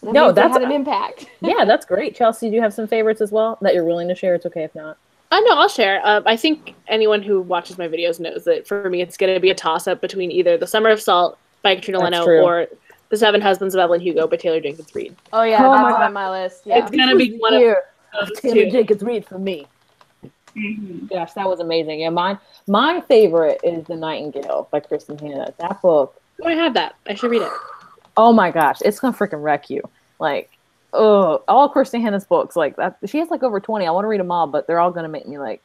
no, that's had an impact. Yeah, that's great. Chelsea, do you have some favorites as well that you're willing to share? It's okay if not. No, I'll share. I think anyone who watches my videos knows that for me it's going to be a toss-up between either The Summer of Salt by Katrina Leno or The Seven Husbands of Evelyn Hugo by Taylor Jenkins Reid. Oh yeah, that's on my list. Yeah. It's going to be one of Taylor Jenkins Reid for me. Mm-hmm. Gosh, that was amazing. Yeah, my favorite is The Nightingale by Kristen Hanna. That book. Oh, I have that. I should read it. Oh my gosh, it's gonna freaking wreck you. Like, all Kristen Hanna's books, like that. She has like over 20. I want to read them all, but they're all gonna make me like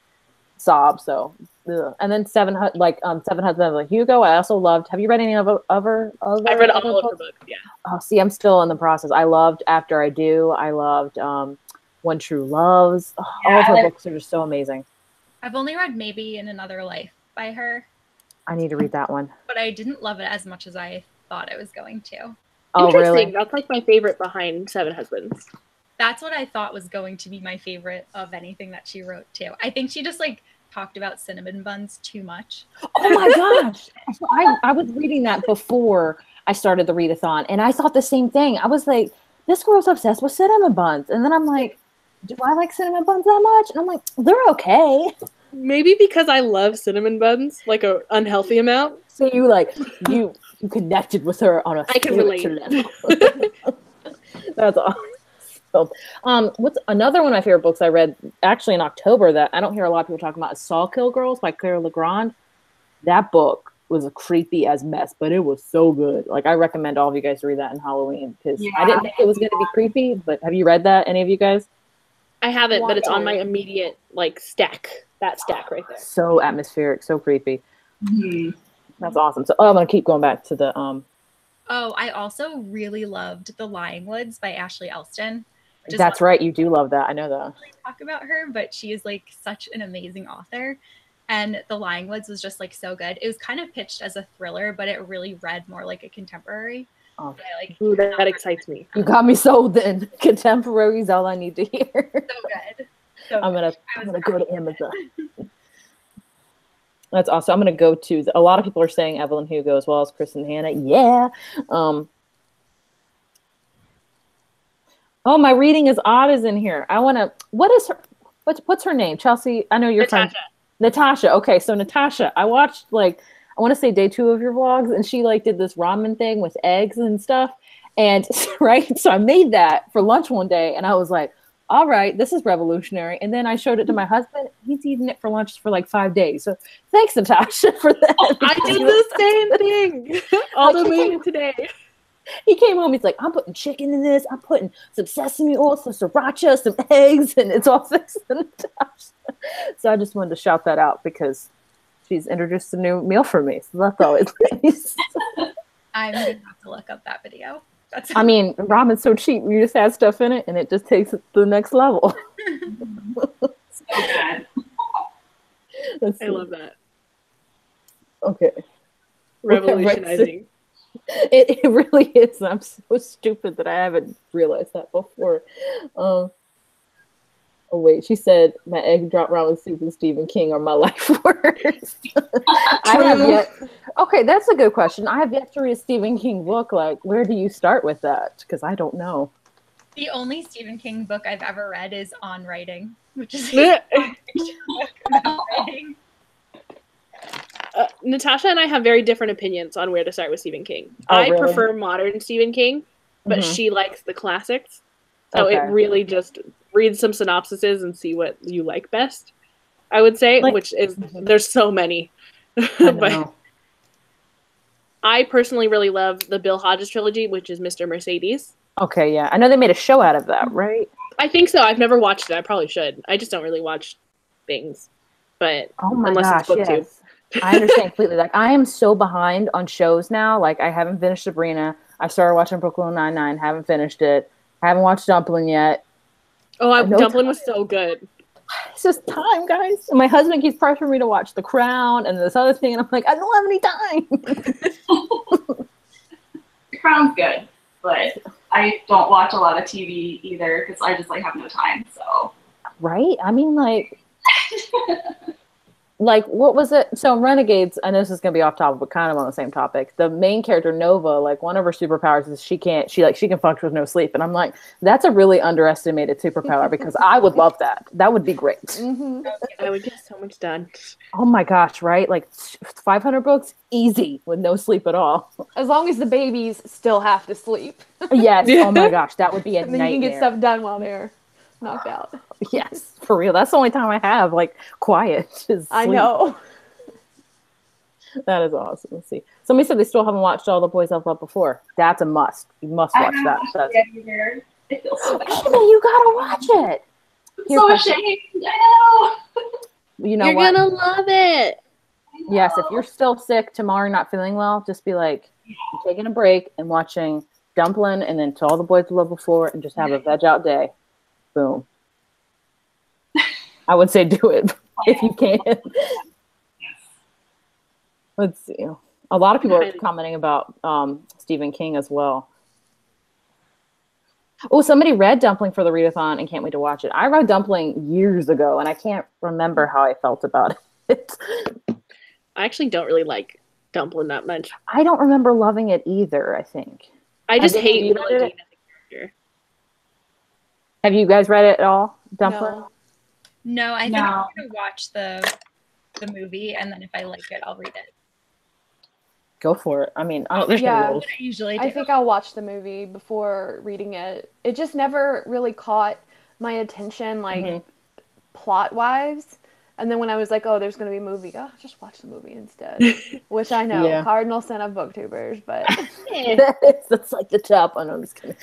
sob. So, and then Seven Husbands of Hugo. I also loved. Have you read any of her? I've read all of her books. Yeah. Oh, see, I'm still in the process. I loved After I Do. I loved One True Loves. Oh, all of her books are just so amazing. I've only read Maybe in Another Life by her. I need to read that one. But I didn't love it as much as I thought I was going to. Oh, interesting. Really? That's like my favorite behind Seven Husbands. That's what I thought was going to be my favorite of anything that she wrote too. I think she just like talked about cinnamon buns too much. Oh my gosh. I was reading that before I started the read-a-thon, and I thought the same thing. I was like, this girl's obsessed with cinnamon buns. And then I'm like, do I like cinnamon buns that much? And I'm like, they're okay. Maybe because I love cinnamon buns, like an unhealthy amount. So you connected with her on a I can relate. level. That's awesome. What's another one of my favorite books I read actually in October that I don't hear a lot of people talking about is Saw Kill Girls by Claire Legrand. That book was a creepy as mess, but it was so good. Like I recommend all of you guys to read that in Halloween because I didn't think it was going to be creepy. But have you read that? Any of you guys? I haven't, but it's on my immediate like stack. That stack right there. So atmospheric, so creepy. Mm-hmm. That's awesome. So I'm gonna keep going back to the Oh, I also really loved The Lying Woods by Ashley Elston. That's right, you do love that. I know that. Really talk about her, but she is like such an amazing author. And The Lying Woods was just like so good. It was kind of pitched as a thriller, but it really read more like a contemporary. Oh, ooh, that excites me. You got me sold then. Contemporary is all I need to hear. So good. So I'm gonna go to Amazon. That's awesome. I'm gonna go to a lot of people are saying Evelyn Hugo as well as Kristen Hanna. Yeah. Oh, my reading is odd is in here. What's her name? Chelsea. I know your friend Natasha. Okay, so Natasha, I watched I want to say day 2 of your vlogs, and she did this ramen thing with eggs and stuff. And right, so I made that for lunch one day, and I was like, all right, this is revolutionary. And then I showed it to my husband. He's eaten it for lunch for 5 days. So thanks, Natasha, for that. Oh, I did the same thing. Although today. He came home. He's like, I'm putting chicken in this. I'm putting some sesame oil, some sriracha, some eggs, and it's all fixed to Natasha. So I just wanted to shout that out because she's introduced a new meal for me. So that's always nice. I'm going to have to look up that video. I mean, ramen's so cheap. You just add stuff in it, and it just takes it to the next level. So bad. I love that. Okay. Revolutionizing. It really is. I'm so stupid that I haven't realized that before. Oh wait, she said my egg drop ramen soup and Stephen King are my life works. I have yet. Okay, that's a good question. I have yet to read a Stephen King book. Like, where do you start with that? Because I don't know. The only Stephen King book I've ever read is On Writing, which is his book about writing. Natasha and I have very different opinions on where to start with Stephen King. Oh, I really? prefer modern Stephen King, but she likes the classics. So it really just read some synopsises and see what you like best, I would say, which is, there's so many. But I personally really love the Bill Hodges trilogy, which is Mr. Mercedes. Okay, yeah. I know they made a show out of that, right? I think so. I've never watched it. I probably should. I just don't really watch things. But unless it's book tube. I understand completely. Like, I am so behind on shows now. Like, I haven't finished Sabrina. I started watching Brooklyn Nine-Nine. Haven't finished it. Haven't watched Dumpling yet. Oh, Dumpling was so good. It's just time, guys. And my husband keeps pressuring me to watch The Crown and this other thing, and I'm like, I don't have any time. The Crown's good, but I don't watch a lot of TV either because I just have no time. So. Right? I mean, like, what was it? So Renegades, I know this is going to be off topic, but kind of on the same topic. The main character, Nova, like, one of her superpowers is she can function with no sleep. And I'm like, that's a really underestimated superpower because I would love that. That would be great. I would get so much done. Oh my gosh, right? Like 500 books, easy, with no sleep at all. As long as the babies still have to sleep. Yes. Oh my gosh, that would be a and then nightmare. you can get stuff done while they're knocked out. Yes, for real. That's the only time I have, like, quiet. I know. That is awesome. Let's see. Somebody said they still haven't watched All the Boys I've Loved Before. That's a must. You must watch that. It feels so bad. You gotta watch it. I'm so ashamed. I know. You know You're gonna love it. Yes, if you're still sick tomorrow, not feeling well, just be like, I'm taking a break and watching Dumpling and then To All the Boys I've Loved Before and just have a veg out day. Boom. I would say do it if you can. Let's see. A lot of people are commenting about Stephen King as well. Oh, somebody read Dumpling for the Read-a-thon and can't wait to watch it. I read Dumpling years ago, and I can't remember how I felt about it. I actually don't really like Dumpling that much. I don't remember loving it either, I think. I just hate Willow Dean as a character. Have you guys read it at all, Dumpling? No, I think I'm going to watch the movie, and then if I like it, I'll read it. Go for it. I mean, I usually do. I think I'll watch the movie before reading it. It just never really caught my attention, like, plot-wise. And then when I was like, oh, there's going to be a movie, I'll just watch the movie instead. Which I know, cardinal sin of booktubers, but... That's like the top one. I'm just kidding.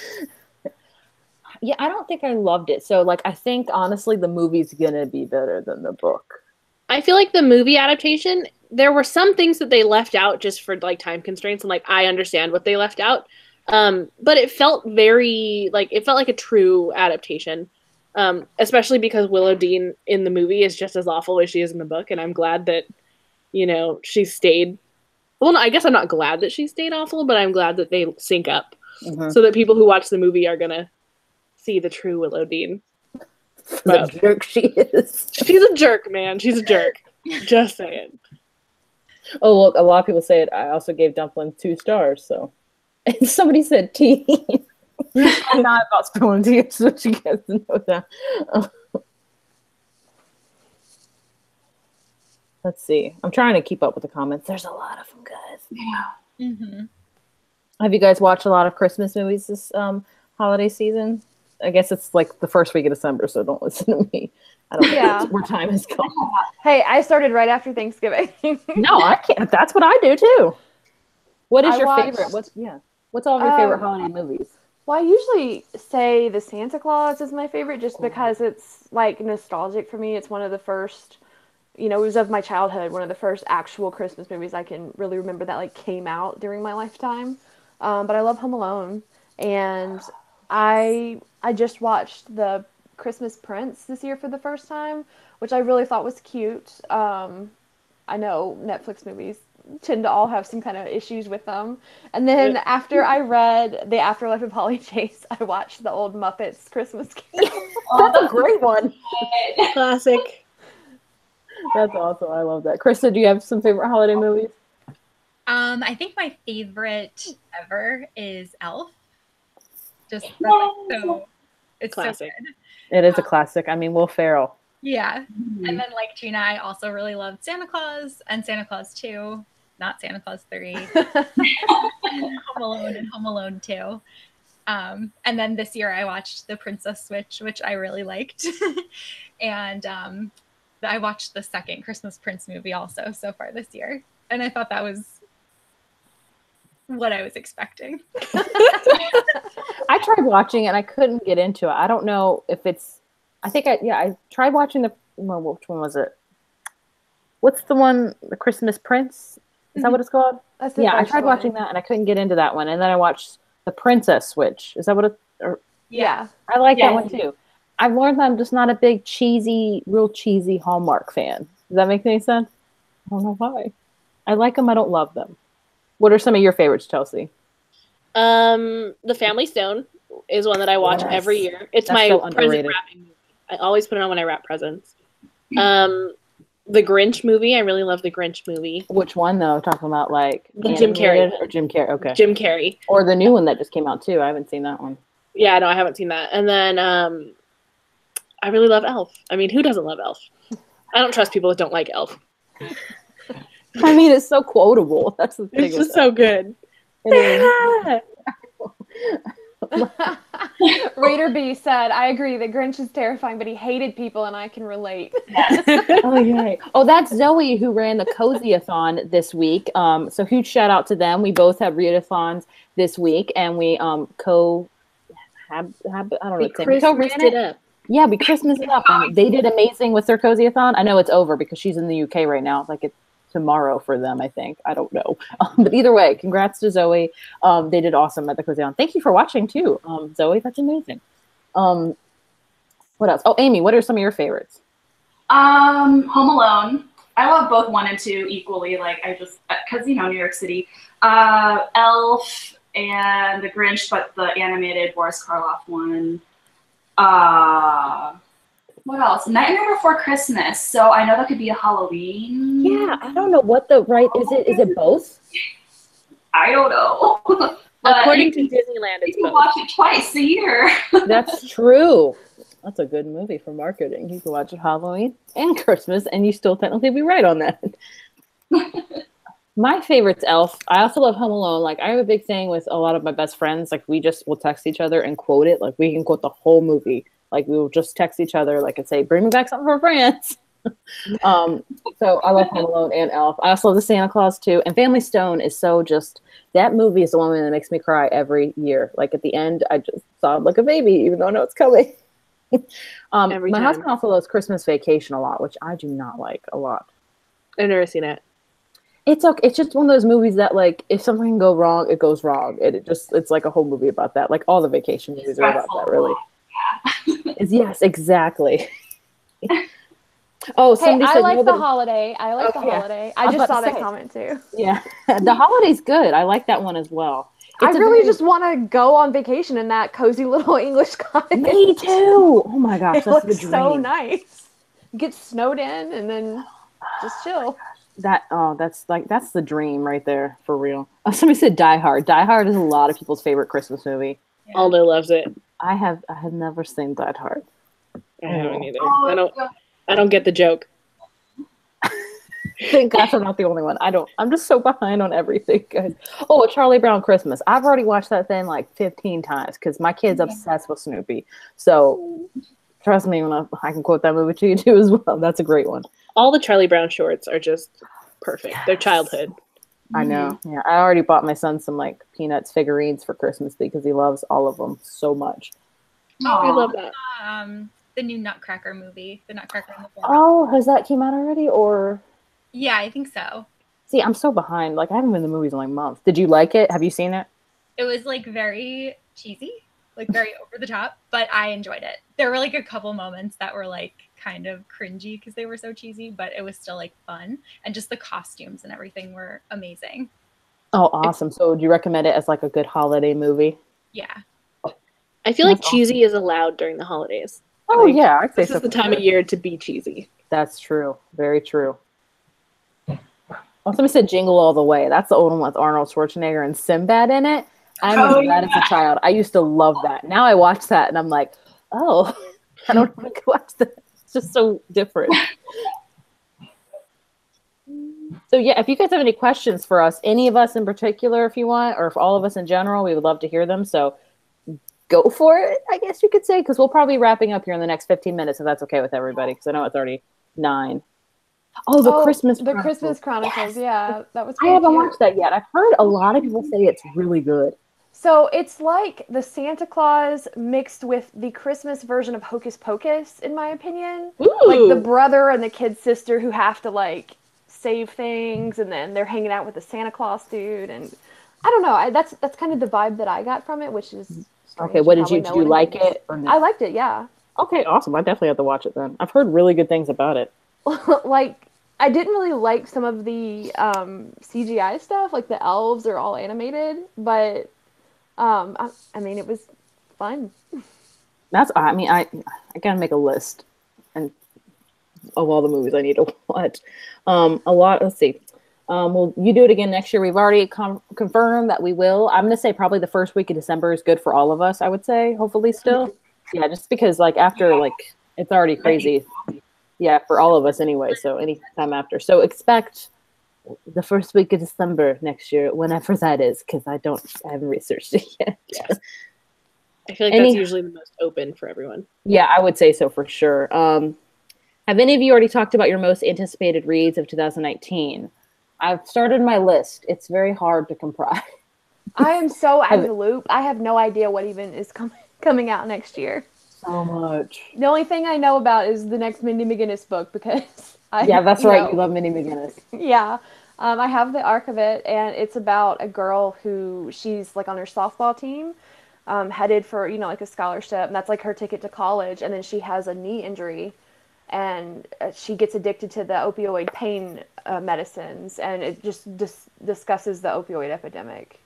Yeah, I don't think I loved it. So, like, I think, honestly, the movie's going to be better than the book. I feel like the movie adaptation, there were some things that they left out just for, like, time constraints, and, like, I understand what they left out. But it felt very, like, it felt like a true adaptation, especially because Willow Dean in the movie is just as awful as she is in the book, and I'm glad that, you know, she stayed... Well, no, I guess I'm not glad that she stayed awful, but I'm glad that they sync up so that people who watch the movie are going to see the true Willow Dean. The jerk she is. She's a jerk, man. She's a jerk. Just saying. Oh, look, a lot of people say it. I also gave Dumpling 2 stars, so. And somebody said tea. I'm not about spilling tea, so she gets to know that. Let's see. I'm trying to keep up with the comments. There's a lot of them, guys. Yeah. Have you guys watched a lot of Christmas movies this holiday season? I guess it's like the first week of December, so don't listen to me. I don't know where time has gone. Hey, I started right after Thanksgiving. No, I can't. That's what I do too. What is your favorite? What's all of your favorite holiday movies? Well, I usually say The Santa Claus is my favorite just because it's like nostalgic for me. It's one of the first, you know, it was of my childhood, one of the first actual Christmas movies I can really remember that like came out during my lifetime. But I love Home Alone, and I just watched The Christmas Prince this year for the first time, which I really thought was cute. I know Netflix movies tend to all have some kind of issues with them. And then after I read The Afterlife of Holly Chase, I watched the old Muppets Christmas Carol. That's a great one. Classic. That's awesome. I love that. Krista, do you have some favorite holiday movies? I think my favorite ever is Elf. Just so it's Classic. so good. It is a classic. I mean, Will Ferrell. Yeah. And then like Gina, I also really loved Santa Claus and Santa Claus 2, not Santa Claus 3. Home Alone and Home Alone 2. And then this year I watched The Princess Switch, which I really liked. And I watched the second Christmas Prince movie also so far this year. And I thought that was what I was expecting. I tried watching it and I couldn't get into it. I don't know if it's, I tried watching which one was it? What's the one, The Christmas Prince? Is that what it's called? Yeah, I tried watching that and I couldn't get into that one. And then I watched The Princess Switch. Is that what yeah. I like that one too. I've learned that I'm just not a big real cheesy Hallmark fan. Does that make any sense? I don't know why. I like them, I don't love them. What are some of your favorites, Chelsea? The Family Stone is one that I watch every year. It's my present wrapping movie. I always put it on when I wrap presents. The Grinch movie. I really love the Grinch movie. Which one though? Talking about like the Jim Carrey or Jim Carrey? Okay, Jim Carrey. Or the new one that just came out too. I haven't seen that one. Yeah, no, I haven't seen that. And then I really love Elf. I mean, who doesn't love Elf? I don't trust people that don't like Elf. I mean, it's so quotable. That's the thing. It's just so good. Raider B said, I agree, the Grinch is terrifying, but he hated people and I can relate. Oh, yeah. Oh, that's Zoe who ran the Cozy-a-thon this week. So huge shout out to them. We both have Read-a-thons this week and we co-ran it up. Yeah, we Christmas it up. And they did amazing with their Cozy-a-thon. I know it's over because she's in the UK right now. Like it's tomorrow for them, I think. I don't know. But either way, congrats to Zoe. They did awesome at the Cozy-a-thon. Thank you for watching too, Zoe. That's amazing. What else? Oh, Amy, what are some of your favorites? Home Alone. I love both 1 and 2 equally. Like I just, because New York City. Elf and The Grinch, but the animated Boris Karloff one. What else? Nightmare Before Christmas. So I know that could be a Halloween. Yeah, I don't know what the right is. Is it both? I don't know. According to Disneyland, it's you both. can watch it twice a year. That's true. That's a good movie for marketing. You can watch it Halloween and Christmas, and you still technically be right on that. My favorite's Elf. I also love Home Alone. Like I have a big thing with a lot of my best friends. Like we just will text each other and quote it. Like we can quote the whole movie. Like we will just text each other, like and say, "Bring me back something from France." So I love Home Alone and Elf. I also love the Santa Claus too. And Family Stone is so just that movie is the one that makes me cry every year. Like at the end, I just sob like a baby, even though I know it's coming. My husband also loves Christmas Vacation a lot, which I do not like a lot. I've never seen it. It's okay. It's just one of those movies that, like, if something can go wrong, it goes wrong. It's like a whole movie about that. Like all the vacation movies are about that, really. Yes, exactly. Oh, hey, I like the holiday. I like the holiday. I just saw that comment too. Yeah, the holiday's good. I like that one as well. I really just want to go on vacation in that cozy little English cottage. Me too. Oh my gosh, that's the dream. So nice. Get snowed in and then just chill. That's the dream right there for real. Somebody said Die Hard. Die Hard is a lot of people's favorite Christmas movie. Yeah. Aldo loves it. I have never seen Die Hard. I haven't either. I don't get the joke. Thank gosh I'm not the only one. I'm just so behind on everything, guys. Oh, A Charlie Brown Christmas. I've already watched that thing like 15 times because my kid's obsessed with Snoopy. So trust me when I can quote that movie to you too as well. That's a great one. All the Charlie Brown shorts are just perfect. They're childhood. I know. Yeah, I already bought my son some like Peanuts figurines for Christmas because he loves all of them so much. I love that. The new Nutcracker movie, The Nutcracker in the Forest. Oh, has that came out already or? Yeah, I think so. See, I'm so behind. Like I haven't been in the movies in like months. Did you like it? Have you seen it? It was like very cheesy, like very over the top, but I enjoyed it. There were like a couple moments that were like kind of cringy because they were so cheesy, but it was still like fun. And just the costumes and everything were amazing. Oh, awesome. So would you recommend it as like a good holiday movie? Yeah. I feel like cheesy is allowed during the holidays. Oh, yeah. I'd say this is the time of year to be cheesy. That's true. Very true. Somebody said Jingle All the Way. That's the old one with Arnold Schwarzenegger and Sinbad in it. I remember that as a child. I used to love that. Now I watch that and I'm like, oh, I don't want to watch that. It's just so different. So yeah, if you guys have any questions for us, any of us in particular, if you want, or if all of us in general, we would love to hear them. So go for it, I guess you could say, because we'll probably be wrapping up here in the next 15 minutes, if that's okay with everybody, because I know it's already 9. Oh, the Christmas Chronicles. Christmas Chronicles, yes. Yeah, that was. I haven't watched that yet. I've heard a lot of people say it's really good. So it's like the Santa Claus mixed with the Christmas version of Hocus Pocus, in my opinion. Ooh. Like the brother and the kid's sister who have to like save things, and then they're hanging out with the Santa Claus dude, and I don't know. That's kind of the vibe that I got from it, which is strange. Okay. What did you like it? Or no? I liked it. Yeah. Okay. Awesome. I definitely have to watch it then. I've heard really good things about it. Like, I didn't really like some of the CGI stuff, like the elves are all animated, but I mean, it was fun. I gotta make a list and of all the movies I need to watch. Let's see. Well, you do it again next year. We've already confirmed that we will. I'm gonna say probably the first week of December is good for all of us, I would say, hopefully still. Yeah, just because like after like it's already crazy. Yeah, for all of us anyway, so anytime after. So expect the first week of December next year, whenever that is, because I haven't researched it yet. Yeah. I feel like that's usually the most open for everyone. Yeah, I would say so for sure. Have any of you already talked about your most anticipated reads of 2019? I've started my list. It's very hard to comprise. I am so out of the loop. I have no idea what even is coming out next year. So much. The only thing I know about is the next Mindy McGinnis book because that's right. You love Mindy McGinnis. Yeah. I have the arc of it, and it's about a girl who she's like on her softball team, headed for, like a scholarship, and that's like her ticket to college. And then she has a knee injury, and she gets addicted to the opioid pain medicines, and it just discusses the opioid epidemic.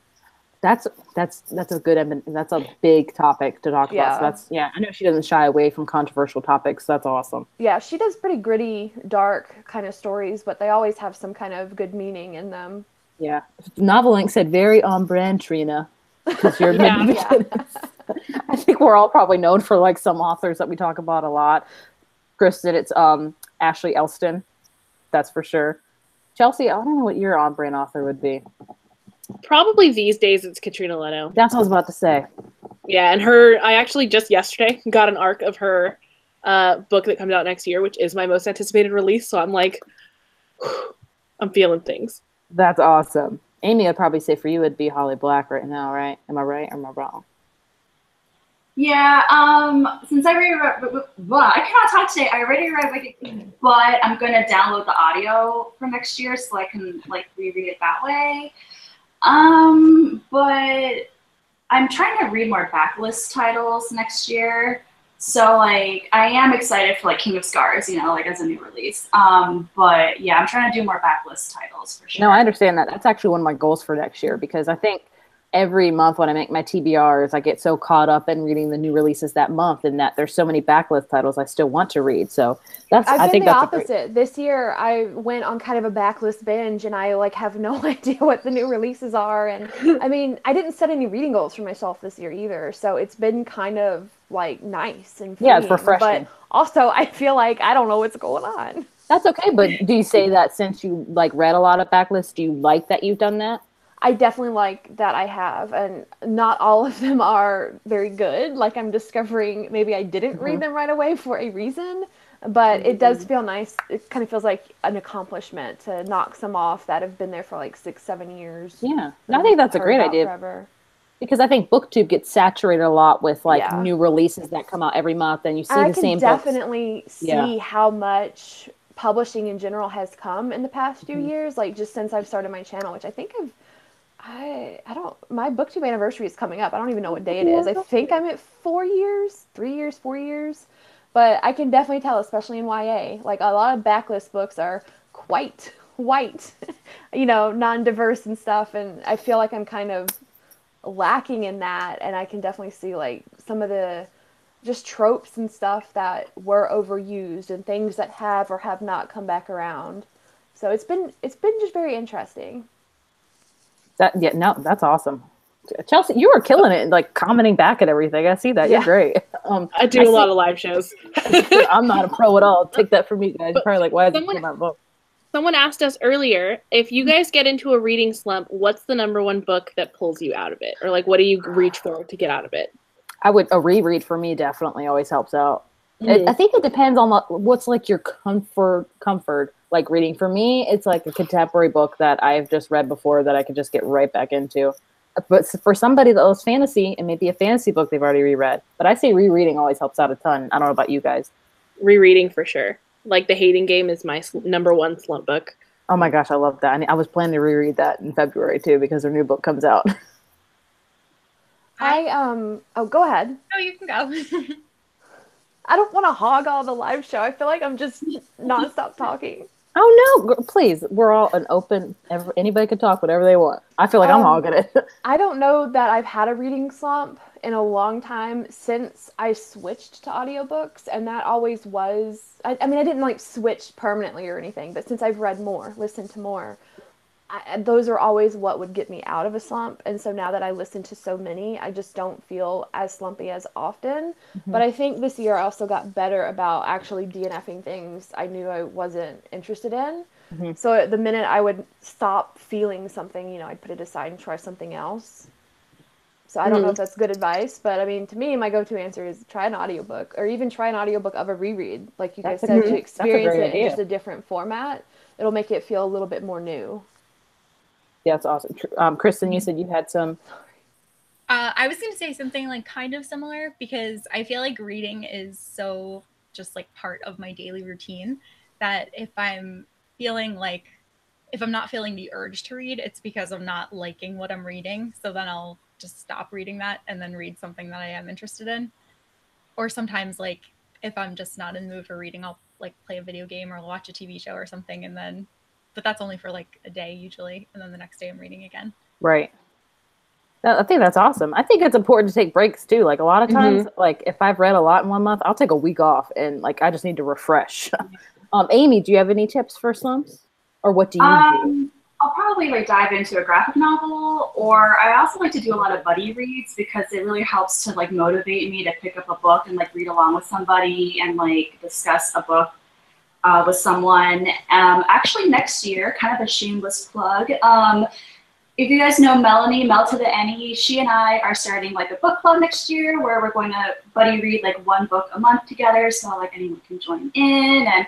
That's a good, that's a big topic to talk about. So I know she doesn't shy away from controversial topics. So that's awesome. Yeah, she does pretty gritty, dark kind of stories, but they always have some kind of good meaning in them. Yeah. Novel Link said very on brand, Trina. Because you're I think we're all probably known for like some authors that we talk about a lot. Kristen, it's Ashley Elston. That's for sure. Chelsea, I don't know what your on brand author would be. Probably these days it's Katrina Leno. That's what I was about to say. Yeah, and I actually just yesterday got an arc of her book that comes out next year, which is my most anticipated release. So I'm like, I'm feeling things. That's awesome. Amy, I'd probably say for you it'd be Holly Black right now, right? Am I right or am I wrong? Yeah, since I cannot talk today. I already read it, but I'm gonna download the audio for next year so I can like reread it that way. But I'm trying to read more backlist titles next year. So like I am excited for like King of Scars, like as a new release. But yeah, I'm trying to do more backlist titles for sure. No, I understand that. That's actually one of my goals for next year because I think every month when I make my TBRs, I get so caught up in reading the new releases that month and that there's so many backlist titles I still want to read. So I think that's the opposite. This year I went on kind of a backlist binge and I like have no idea what the new releases are. And I mean, I didn't set any reading goals for myself this year either. So it's been kind of like nice and freeing, it's refreshing. But also I feel like I don't know what's going on. That's okay. But do you say that since you like read a lot of backlists, do you like that you've done that? I definitely like that I have, and not all of them are very good. Like I'm discovering maybe I didn't read them right away for a reason, but it does feel nice. It kind of feels like an accomplishment to knock some off that have been there for like 6-7 years. Yeah, I think that's a great idea. Forever. Because I think BookTube gets saturated a lot with like new releases that come out every month, and you see the same books. I can definitely see how much publishing in general has come in the past few years, like just since I've started my channel, which I think my BookTube anniversary is coming up. I don't even know what day it is. I think I'm at 4 years, 3 years, 4 years. But I can definitely tell, especially in YA, like a lot of backlist books are quite white, non-diverse and stuff. And I feel like I'm kind of lacking in that. And I can definitely see like some of the just tropes and stuff that were overused and things that have or have not come back around. So it's been just very interesting. That's awesome. Chelsea, you are killing it, like commenting back at everything. I see that. Yeah. You're great. I do a lot of live shows. I'm not a pro at all. Take that from me, guys. You're probably like, why is it not book? Someone asked us earlier, if you guys get into a reading slump, what's the number one book that pulls you out of it? Or like, what do you reach for to get out of it? A reread for me definitely always helps out. I think it depends on what's like your comfort like reading. For me, it's like a contemporary book that I've just read before that I could just get right back into. But for somebody that loves fantasy, it may be a fantasy book they've already reread. But I say rereading always helps out a ton. I don't know about you guys. Rereading for sure. Like The Hating Game is my number one slump book. Oh my gosh, I love that. I was planning to reread that in February too because their new book comes out. Go ahead. Oh, you can go. I don't want to hog all the live show. I feel like I'm just nonstop talking. Oh no, please. We're all an open, anybody can talk whatever they want. I feel like I'm hogging it. I don't know that I've had a reading slump in a long time since I switched to audiobooks, and that always was, I mean, I didn't like switch permanently or anything, but since I've read more, listened to more, those are always what would get me out of a slump. And so now that I listen to so many, I just don't feel as slumpy as often. Mm-hmm. But I think this year I also got better about actually DNFing things I knew I wasn't interested in. Mm-hmm. So the minute I would stop feeling something, I'd put it aside and try something else. So I don't know if that's good advice, but I mean, to me, my go-to answer is try an audiobook, or even try an audiobook of a reread. Like you guys said, to experience it in just a different format. It'll make it feel a little bit more new. Yeah, that's awesome. Kristen, you said you had some. I was going to say something like kind of similar because I feel like reading is so just like part of my daily routine that if I'm not feeling the urge to read, it's because I'm not liking what I'm reading. So then I'll just stop reading that and then read something that I am interested in. Or sometimes like if I'm just not in the mood for reading, I'll like play a video game or watch a TV show or something, but that's only for like a day usually, and then the next day I'm reading again. Right. I think that's awesome. I think it's important to take breaks too. Like a lot of times, like if I've read a lot in 1 month, I'll take a week off and like I just need to refresh. Amy, do you have any tips for slumps, or what do you do? I'll probably like dive into a graphic novel, or I also like to do a lot of buddy reads because it really helps to like motivate me to pick up a book and like read along with somebody and like discuss a book with someone. Actually next year, kind of a shameless plug, if you guys know Melanie, Mel to the Annie, she and I are starting like a book club next year where we're going to buddy read like one book a month together, so like anyone can join in, and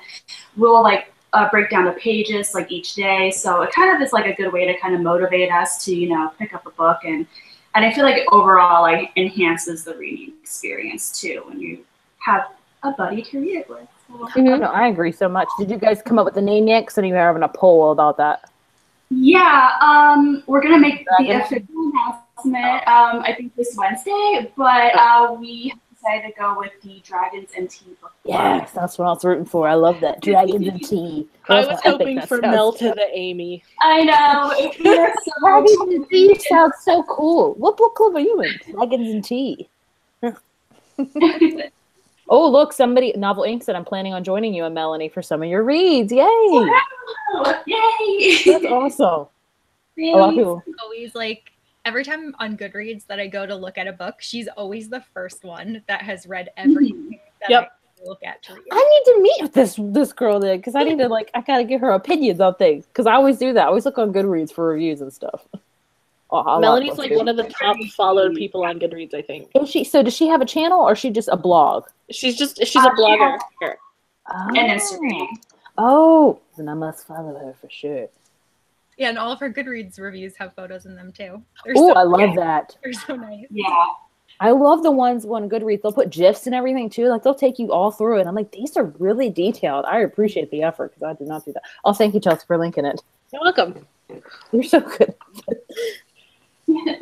we'll like break down the pages like each day. So it kind of is like a good way to kind of motivate us to pick up a book, and I feel like overall like enhances the reading experience too when you have a buddy to read it with. No, I agree so much. Did you guys come up with a name yet? Because I know you're having a poll about that. Yeah, we're gonna make the official announcement. I think this Wednesday, but we decided to go with the Dragons and Tea book. Yes, that's what I was rooting for. I love that. Dragons and Tea. I was hoping for Mel to the Amy. I know. Dragons and Tea sounds so cool. What book club are you in? Dragons and Tea. Oh, look, Novel Inc. said, I'm planning on joining you and Melanie for some of your reads. Yay! Wow. Yay! That's awesome. Really? A lot of people. Always like, every time on Goodreads that I go to look at a book, she's always the first one that has read everything that I look at to read. I need to meet with this girl then, because I need to I gotta get her opinions on things. Because I always do that. I always look on Goodreads for reviews and stuff. Melanie's like one of the top followed people on Goodreads, I think. Is she? So does she have a channel or is she just a blog? She's a blogger. And Instagram. Oh, then I must follow her for sure. Yeah, and all of her Goodreads reviews have photos in them too. Oh, I love that. They're so nice. Yeah. I love the ones on Goodreads. They'll put GIFs and everything too. Like they'll take you all through it. I'm like, these are really detailed. I appreciate the effort because I did not do that. Oh, thank you, Chelsea, for linking it. You're welcome. You're so good.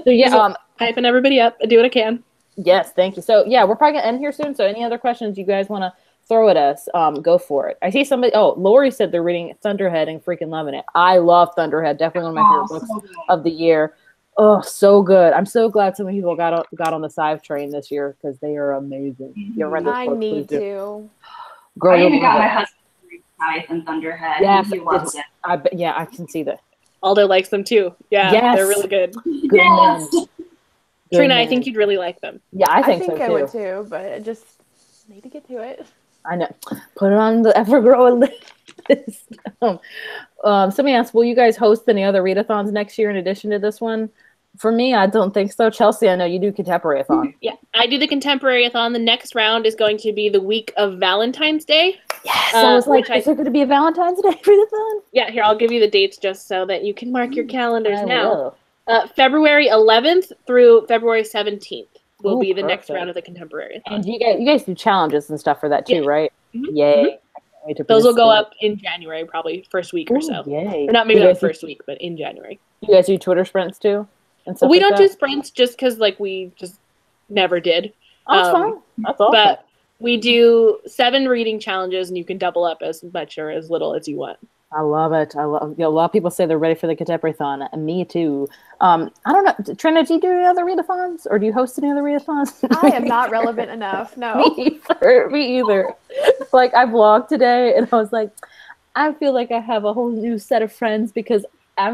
So yeah, hyping everybody up. I do what I can. Yes, thank you. So yeah, we're probably gonna end here soon. So any other questions you guys want to throw at us. Go for it. I see somebody. Oh, Lori said they're reading Thunderhead and freaking loving it. I love Thunderhead. Definitely one of my favorite books of the year. Oh, so good. I'm so glad so many people got on the Scythe train this year because they are amazing. You ever read those books? I need to. Girl, I even got my husband to read Scythe and Thunderhead. Yes, He loves it. I can see that. Aldo likes them too. Yeah, yes. they're really good. Good man. Trina, I think you'd really like them. Yeah, I think so I would too, but I just need to get to it. I know. Put it on the ever-growing list. Somebody asked, will you guys host any other readathons next year in addition to this one? For me, I don't think so. Chelsea, I know you do Contemporary-a-thon. Yeah, I do the Contemporary-a-thon. The next round is going to be the week of Valentine's Day. Yes, I was like, is there going to be a Valentine's Day readathon? Yeah, here, I'll give you the dates just so that you can mark your calendars now. February 11th through February 17th will be the next round of the Contemporary. And you guys do challenges and stuff for that too, right? Mm-hmm. Yay. Mm-hmm. Those will go up in January, probably first week or so. Yay. Or not maybe not the first week, but in January. You guys do Twitter sprints too? And stuff we don't do sprints just because we just never did. That's fine. That's awesome. But we do 7 reading challenges, and you can double up as much or as little as you want. I love it. A lot of people say they're ready for the Contemporary-thon, and me too. I don't know, Trina, do you do any other readathons, or do you host any other readathons? I am not relevant enough. No, me either. I vlogged today, and I was like, I feel like I have a whole new set of friends because I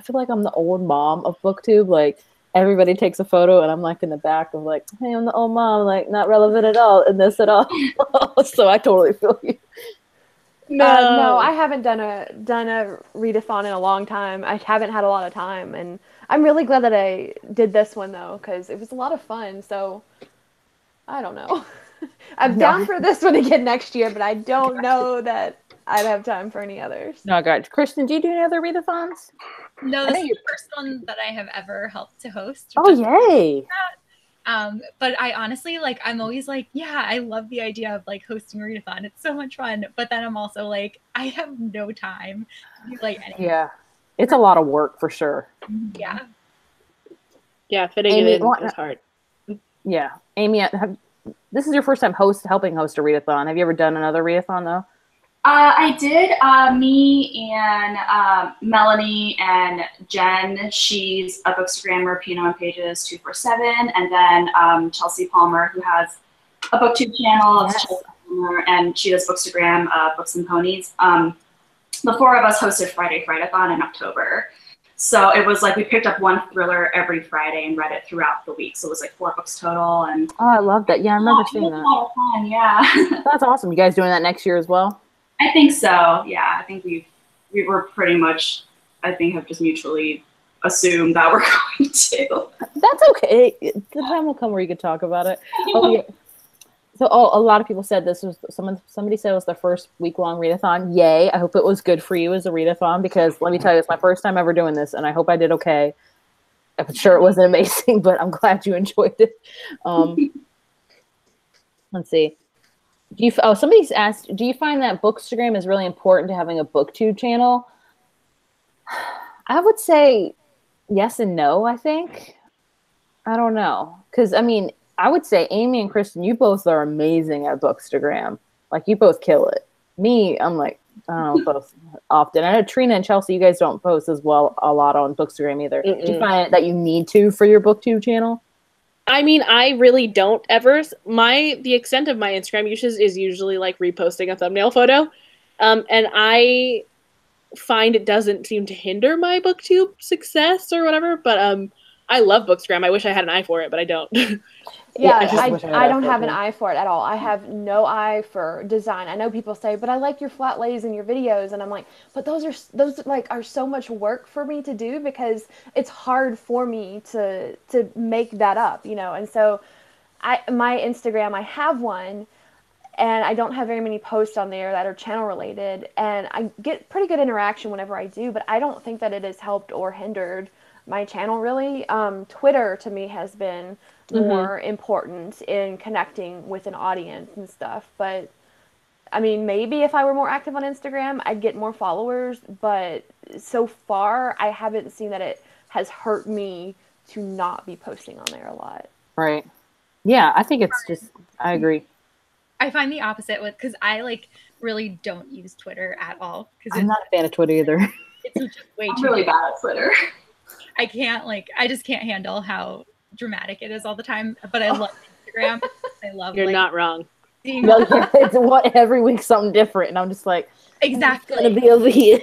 feel like I'm the old mom of BookTube. Everybody takes a photo, and I'm in the back of hey, I'm the old mom, not relevant at all in this at all. So I totally feel you. No, I haven't done a readathon in a long time. I haven't had a lot of time, and I'm really glad that I did this one though, because it was a lot of fun. So I don't know. I'm down for this one again next year, but I don't know that I'd have time for any others. No, I got you. Kristen, do you do any other readathons? No, this is the first one that I have ever helped to host. Oh, yay! But I honestly, I'm always yeah, I love the idea of hosting a readathon. It's so much fun. But then I'm also I have no time to do anything. Yeah, it's a lot of work for sure. Yeah. Yeah, fitting Amy, it in is hard. Yeah. Amy, this is your first time helping host a readathon. Have you ever done another readathon, though? I did. Me and Melanie and Jen, she's a bookstagrammer, Piano on Pages 247, and then Chelsea Palmer, who has a BookTube channel, yes. And she does Bookstagram, Books and Ponies. The 4 of us hosted Friday-a-thon in October. So it was we picked up one thriller every Friday and read it throughout the week. So it was 4 books total. And oh, I love that. Yeah, I remember seeing that. It was a lot of fun, yeah. That's awesome. You guys doing that next year as well? I think so. Yeah, I think we were pretty much, have just mutually assumed that we're going to. That's okay. The time will come where you can talk about it. Oh, yeah. So, a lot of people said this was somebody said it was their first week-long readathon. Yay! I hope it was good for you as a readathon because let me tell you, it's my first time ever doing this, and I hope I did okay. I'm sure it wasn't amazing, but I'm glad you enjoyed it. Let's see. Somebody's asked, do you find that Bookstagram is really important to having a BookTube channel? I would say yes and no, I think. I don't know. Because, I would say Amy and Kristen, you both are amazing at Bookstagram. You both kill it. Me, I'm I don't post often. I know Trina and Chelsea, you guys don't post as well a lot on Bookstagram either. Mm-mm. Do you find that you need to for your BookTube channel? I really don't ever. The extent of my Instagram usage is usually reposting a thumbnail photo. And I find it doesn't seem to hinder my BookTube success or whatever. But I love Bookstagram. I wish I had an eye for it, but I don't. Yeah, I don't have an eye for it at all. I have no eye for design. I know people say, but I like your flat lays in your videos, and I'm like, but those are so much work for me to do because it's hard for me to make that up, And so, my Instagram, I have one, and I don't have very many posts on there that are channel related, and I get pretty good interaction whenever I do, but I don't think that it has helped or hindered my channel really. Twitter to me has been more important in connecting with an audience and stuff. But maybe if I were more active on Instagram, I'd get more followers. But so far, I haven't seen that it has hurt me to not be posting on there a lot. Right. Yeah, I think it's just, I agree. I find the opposite with, because I like really don't use Twitter at all. I'm not a fan of Twitter either. It's just way I'm too really bad at Twitter. I can't I just can't handle how dramatic it is all the time. But I love Instagram. I love. You're not wrong. No, yeah, it's what every week something different, and I'm just like, exactly it's gonna be over here.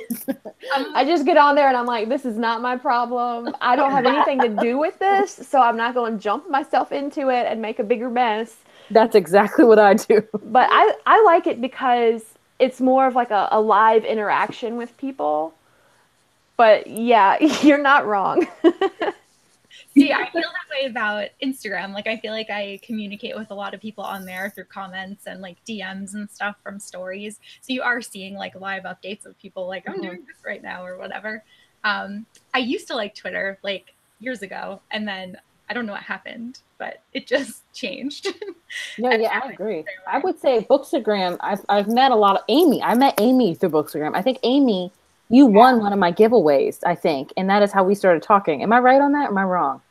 I just get on there and I'm like, this is not my problem. I don't have anything to do with this, so I'm not going to jump myself into it and make a bigger mess. That's exactly what I do. But I like it because it's more of like a live interaction with people. But yeah, you're not wrong. See, I feel that way about Instagram. Like, I feel like I communicate with a lot of people on there through comments and like DMs and stuff from stories. So you are seeing like live updates of people like, I'm doing this right now or whatever. I used to like Twitter like years ago, and then I don't know what happened, but it just changed. No, yeah, I agree. I would say Bookstagram, I've met a lot of Amy. I met Amy through Bookstagram. I think Amy, you won one of my giveaways, I think, and that is how we started talking. Am I right on that, or am I wrong?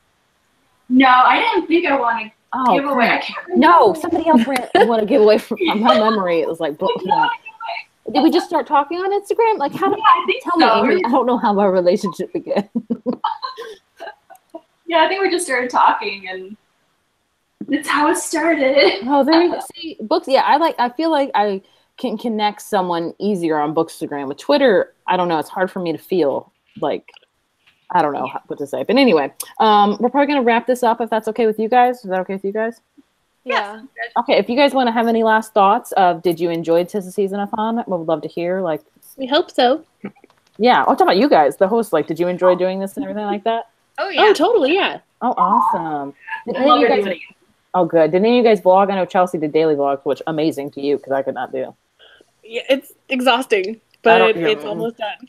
No, I didn't think I wanted to give away. I can't remember. No, somebody else won a giveaway from my memory. It was like, did we just start talking on Instagram? Like, how did tell me, Amy? I don't know how our relationship began. Yeah, I think we just started talking, and that's how it started. Oh, there you go. See, books. Yeah, I feel like I can connect someone easier on Bookstagram. With Twitter, I don't know. It's hard for me to feel like. I don't know what to say. But anyway, we're probably going to wrap this up if that's okay with you guys. Is that okay with you guys? Yeah. Okay, if you guys want to have any last thoughts of did you enjoy TistheSeasonathon? We would love to hear. Like, we hope so. Yeah. I'll talk about you guys, the hosts. Like, did you enjoy doing this and everything like that? Oh, yeah. Oh, totally, yeah. Oh, awesome. Oh, good. Did any of you guys vlog? I know Chelsea did daily vlogs, which amazing to you because I could not do. Yeah, it's exhausting, but it's almost done.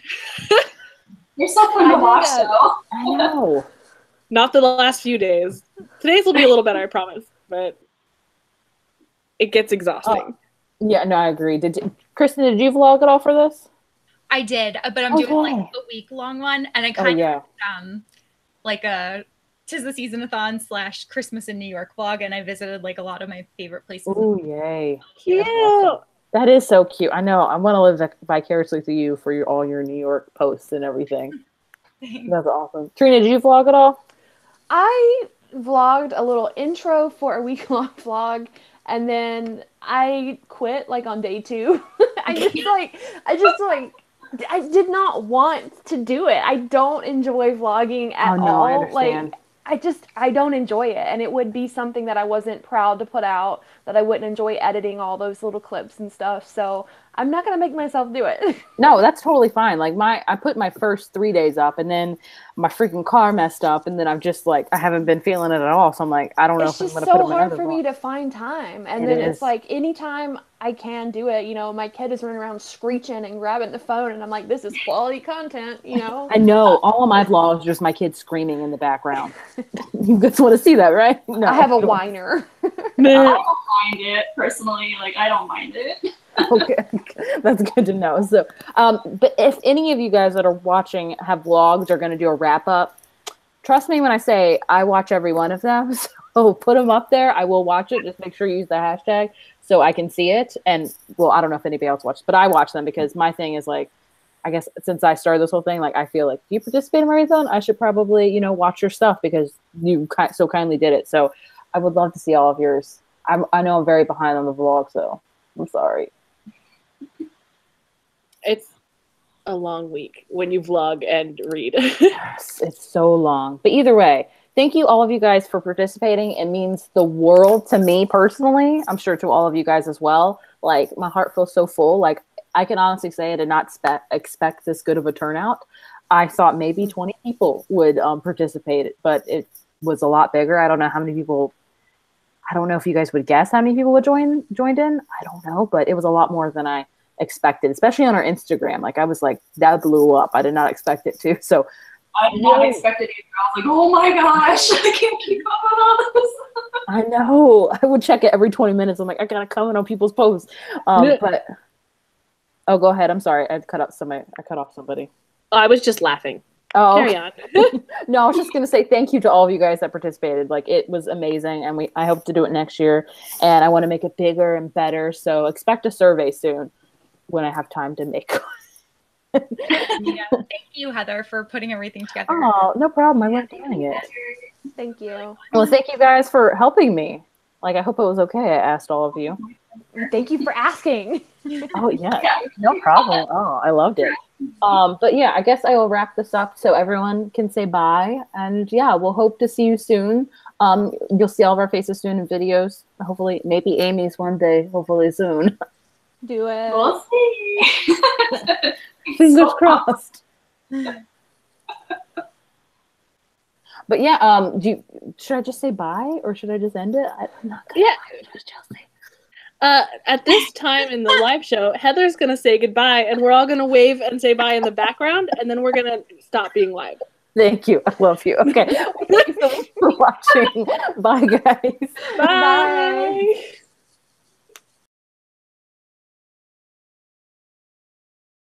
You're so fun to watch, though. I know. Not the last few days. Today's will be a little better, I promise, but it gets exhausting. Yeah, no, I agree. Kristen, did you vlog at all for this? I did, but I'm doing like a week-long one, and I kind of like a TistheSeasonathon / Christmas in New York vlog, and I visited like a lot of my favorite places. Oh, yay! Cute. That is so cute. I know. I want to live vicariously through you for all your New York posts and everything. Thanks. That's awesome. Trina, did you vlog at all? I vlogged a little intro for a week-long vlog, and then I quit like on day 2. I did not want to do it. I don't enjoy vlogging at all. I understand. Like, I don't enjoy it, and it would be something that I wasn't proud to put out, that I wouldn't enjoy editing all those little clips and stuff, so I'm not going to make myself do it. No, that's totally fine. Like I put my first 3 days up, and then my freaking car messed up, and then I'm just like, I haven't been feeling it at all, so I'm like, I don't know if I'm going to put it in another vlog. It's just so hard for me to find time, and then it's like, anytime I can do it, my kid is running around screeching and grabbing the phone, and I'm like, this is quality content, I know. All of my vlogs are just my kids screaming in the background. You guys want to see that, right? No. I have a whiner. I don't mind it, personally. Like, I don't mind it. Okay, that's good to know. So, but if any of you guys that are watching have vlogs or going to do a wrap up, trust me when I say I watch every one of them. So put them up there. I will watch it. Just make sure you use the hashtag so I can see it. And well, I don't know if anybody else watched, but I watch them because my thing is like, I guess since I started this whole thing, like I feel like if you participate in Read-a-thon, I should probably, watch your stuff because you so kindly did it. So I would love to see all of yours. I know I'm very behind on the vlog, so I'm sorry. It's a long week when you vlog and read. Yes, it's so long. But either way, thank you all of you guys for participating. It means the world to me personally. I'm sure to all of you guys as well. Like, my heart feels so full. Like, I can honestly say I did not expect this good of a turnout. I thought maybe 20 people would participate, but it was a lot bigger. I don't know how many people. I don't know if you guys would guess how many people would joined in. I don't know, but it was a lot more than I expected, especially on our Instagram. Like, I was like, that blew up. I did not expect it to. So I did not expect it either. I was like, oh my gosh, I can't keep up with all this. I know. I would check it every 20 minutes. I'm like, I gotta comment on people's posts. But go ahead. I'm sorry. I cut off somebody. I was just laughing. Oh, carry on. No, I was just gonna say thank you to all of you guys that participated. Like, it was amazing, and I hope to do it next year. And I want to make it bigger and better. So expect a survey soon when I have time to make. Yeah, thank you, Heather, for putting everything together. Oh, no problem. I love doing it. Thank you. Well, thank you guys for helping me. Like, I hope it was okay. I asked all of you. Thank you for asking. Oh, yeah. No problem. Oh, I loved it. But yeah, I guess I will wrap this up so everyone can say bye. And yeah, we'll hope to see you soon. You'll see all of our faces soon in videos. Hopefully, maybe Amy's one day, hopefully soon. Do it. We'll see. Fingers crossed. But yeah, should I just say bye or should I just end it? I'm not gonna At this time in the live show, Heather's gonna say goodbye, and we're all gonna wave and say bye in the background, and then we're gonna stop being live. Thank you. I love you. Okay. Thank you so much for watching. Bye, guys. Bye.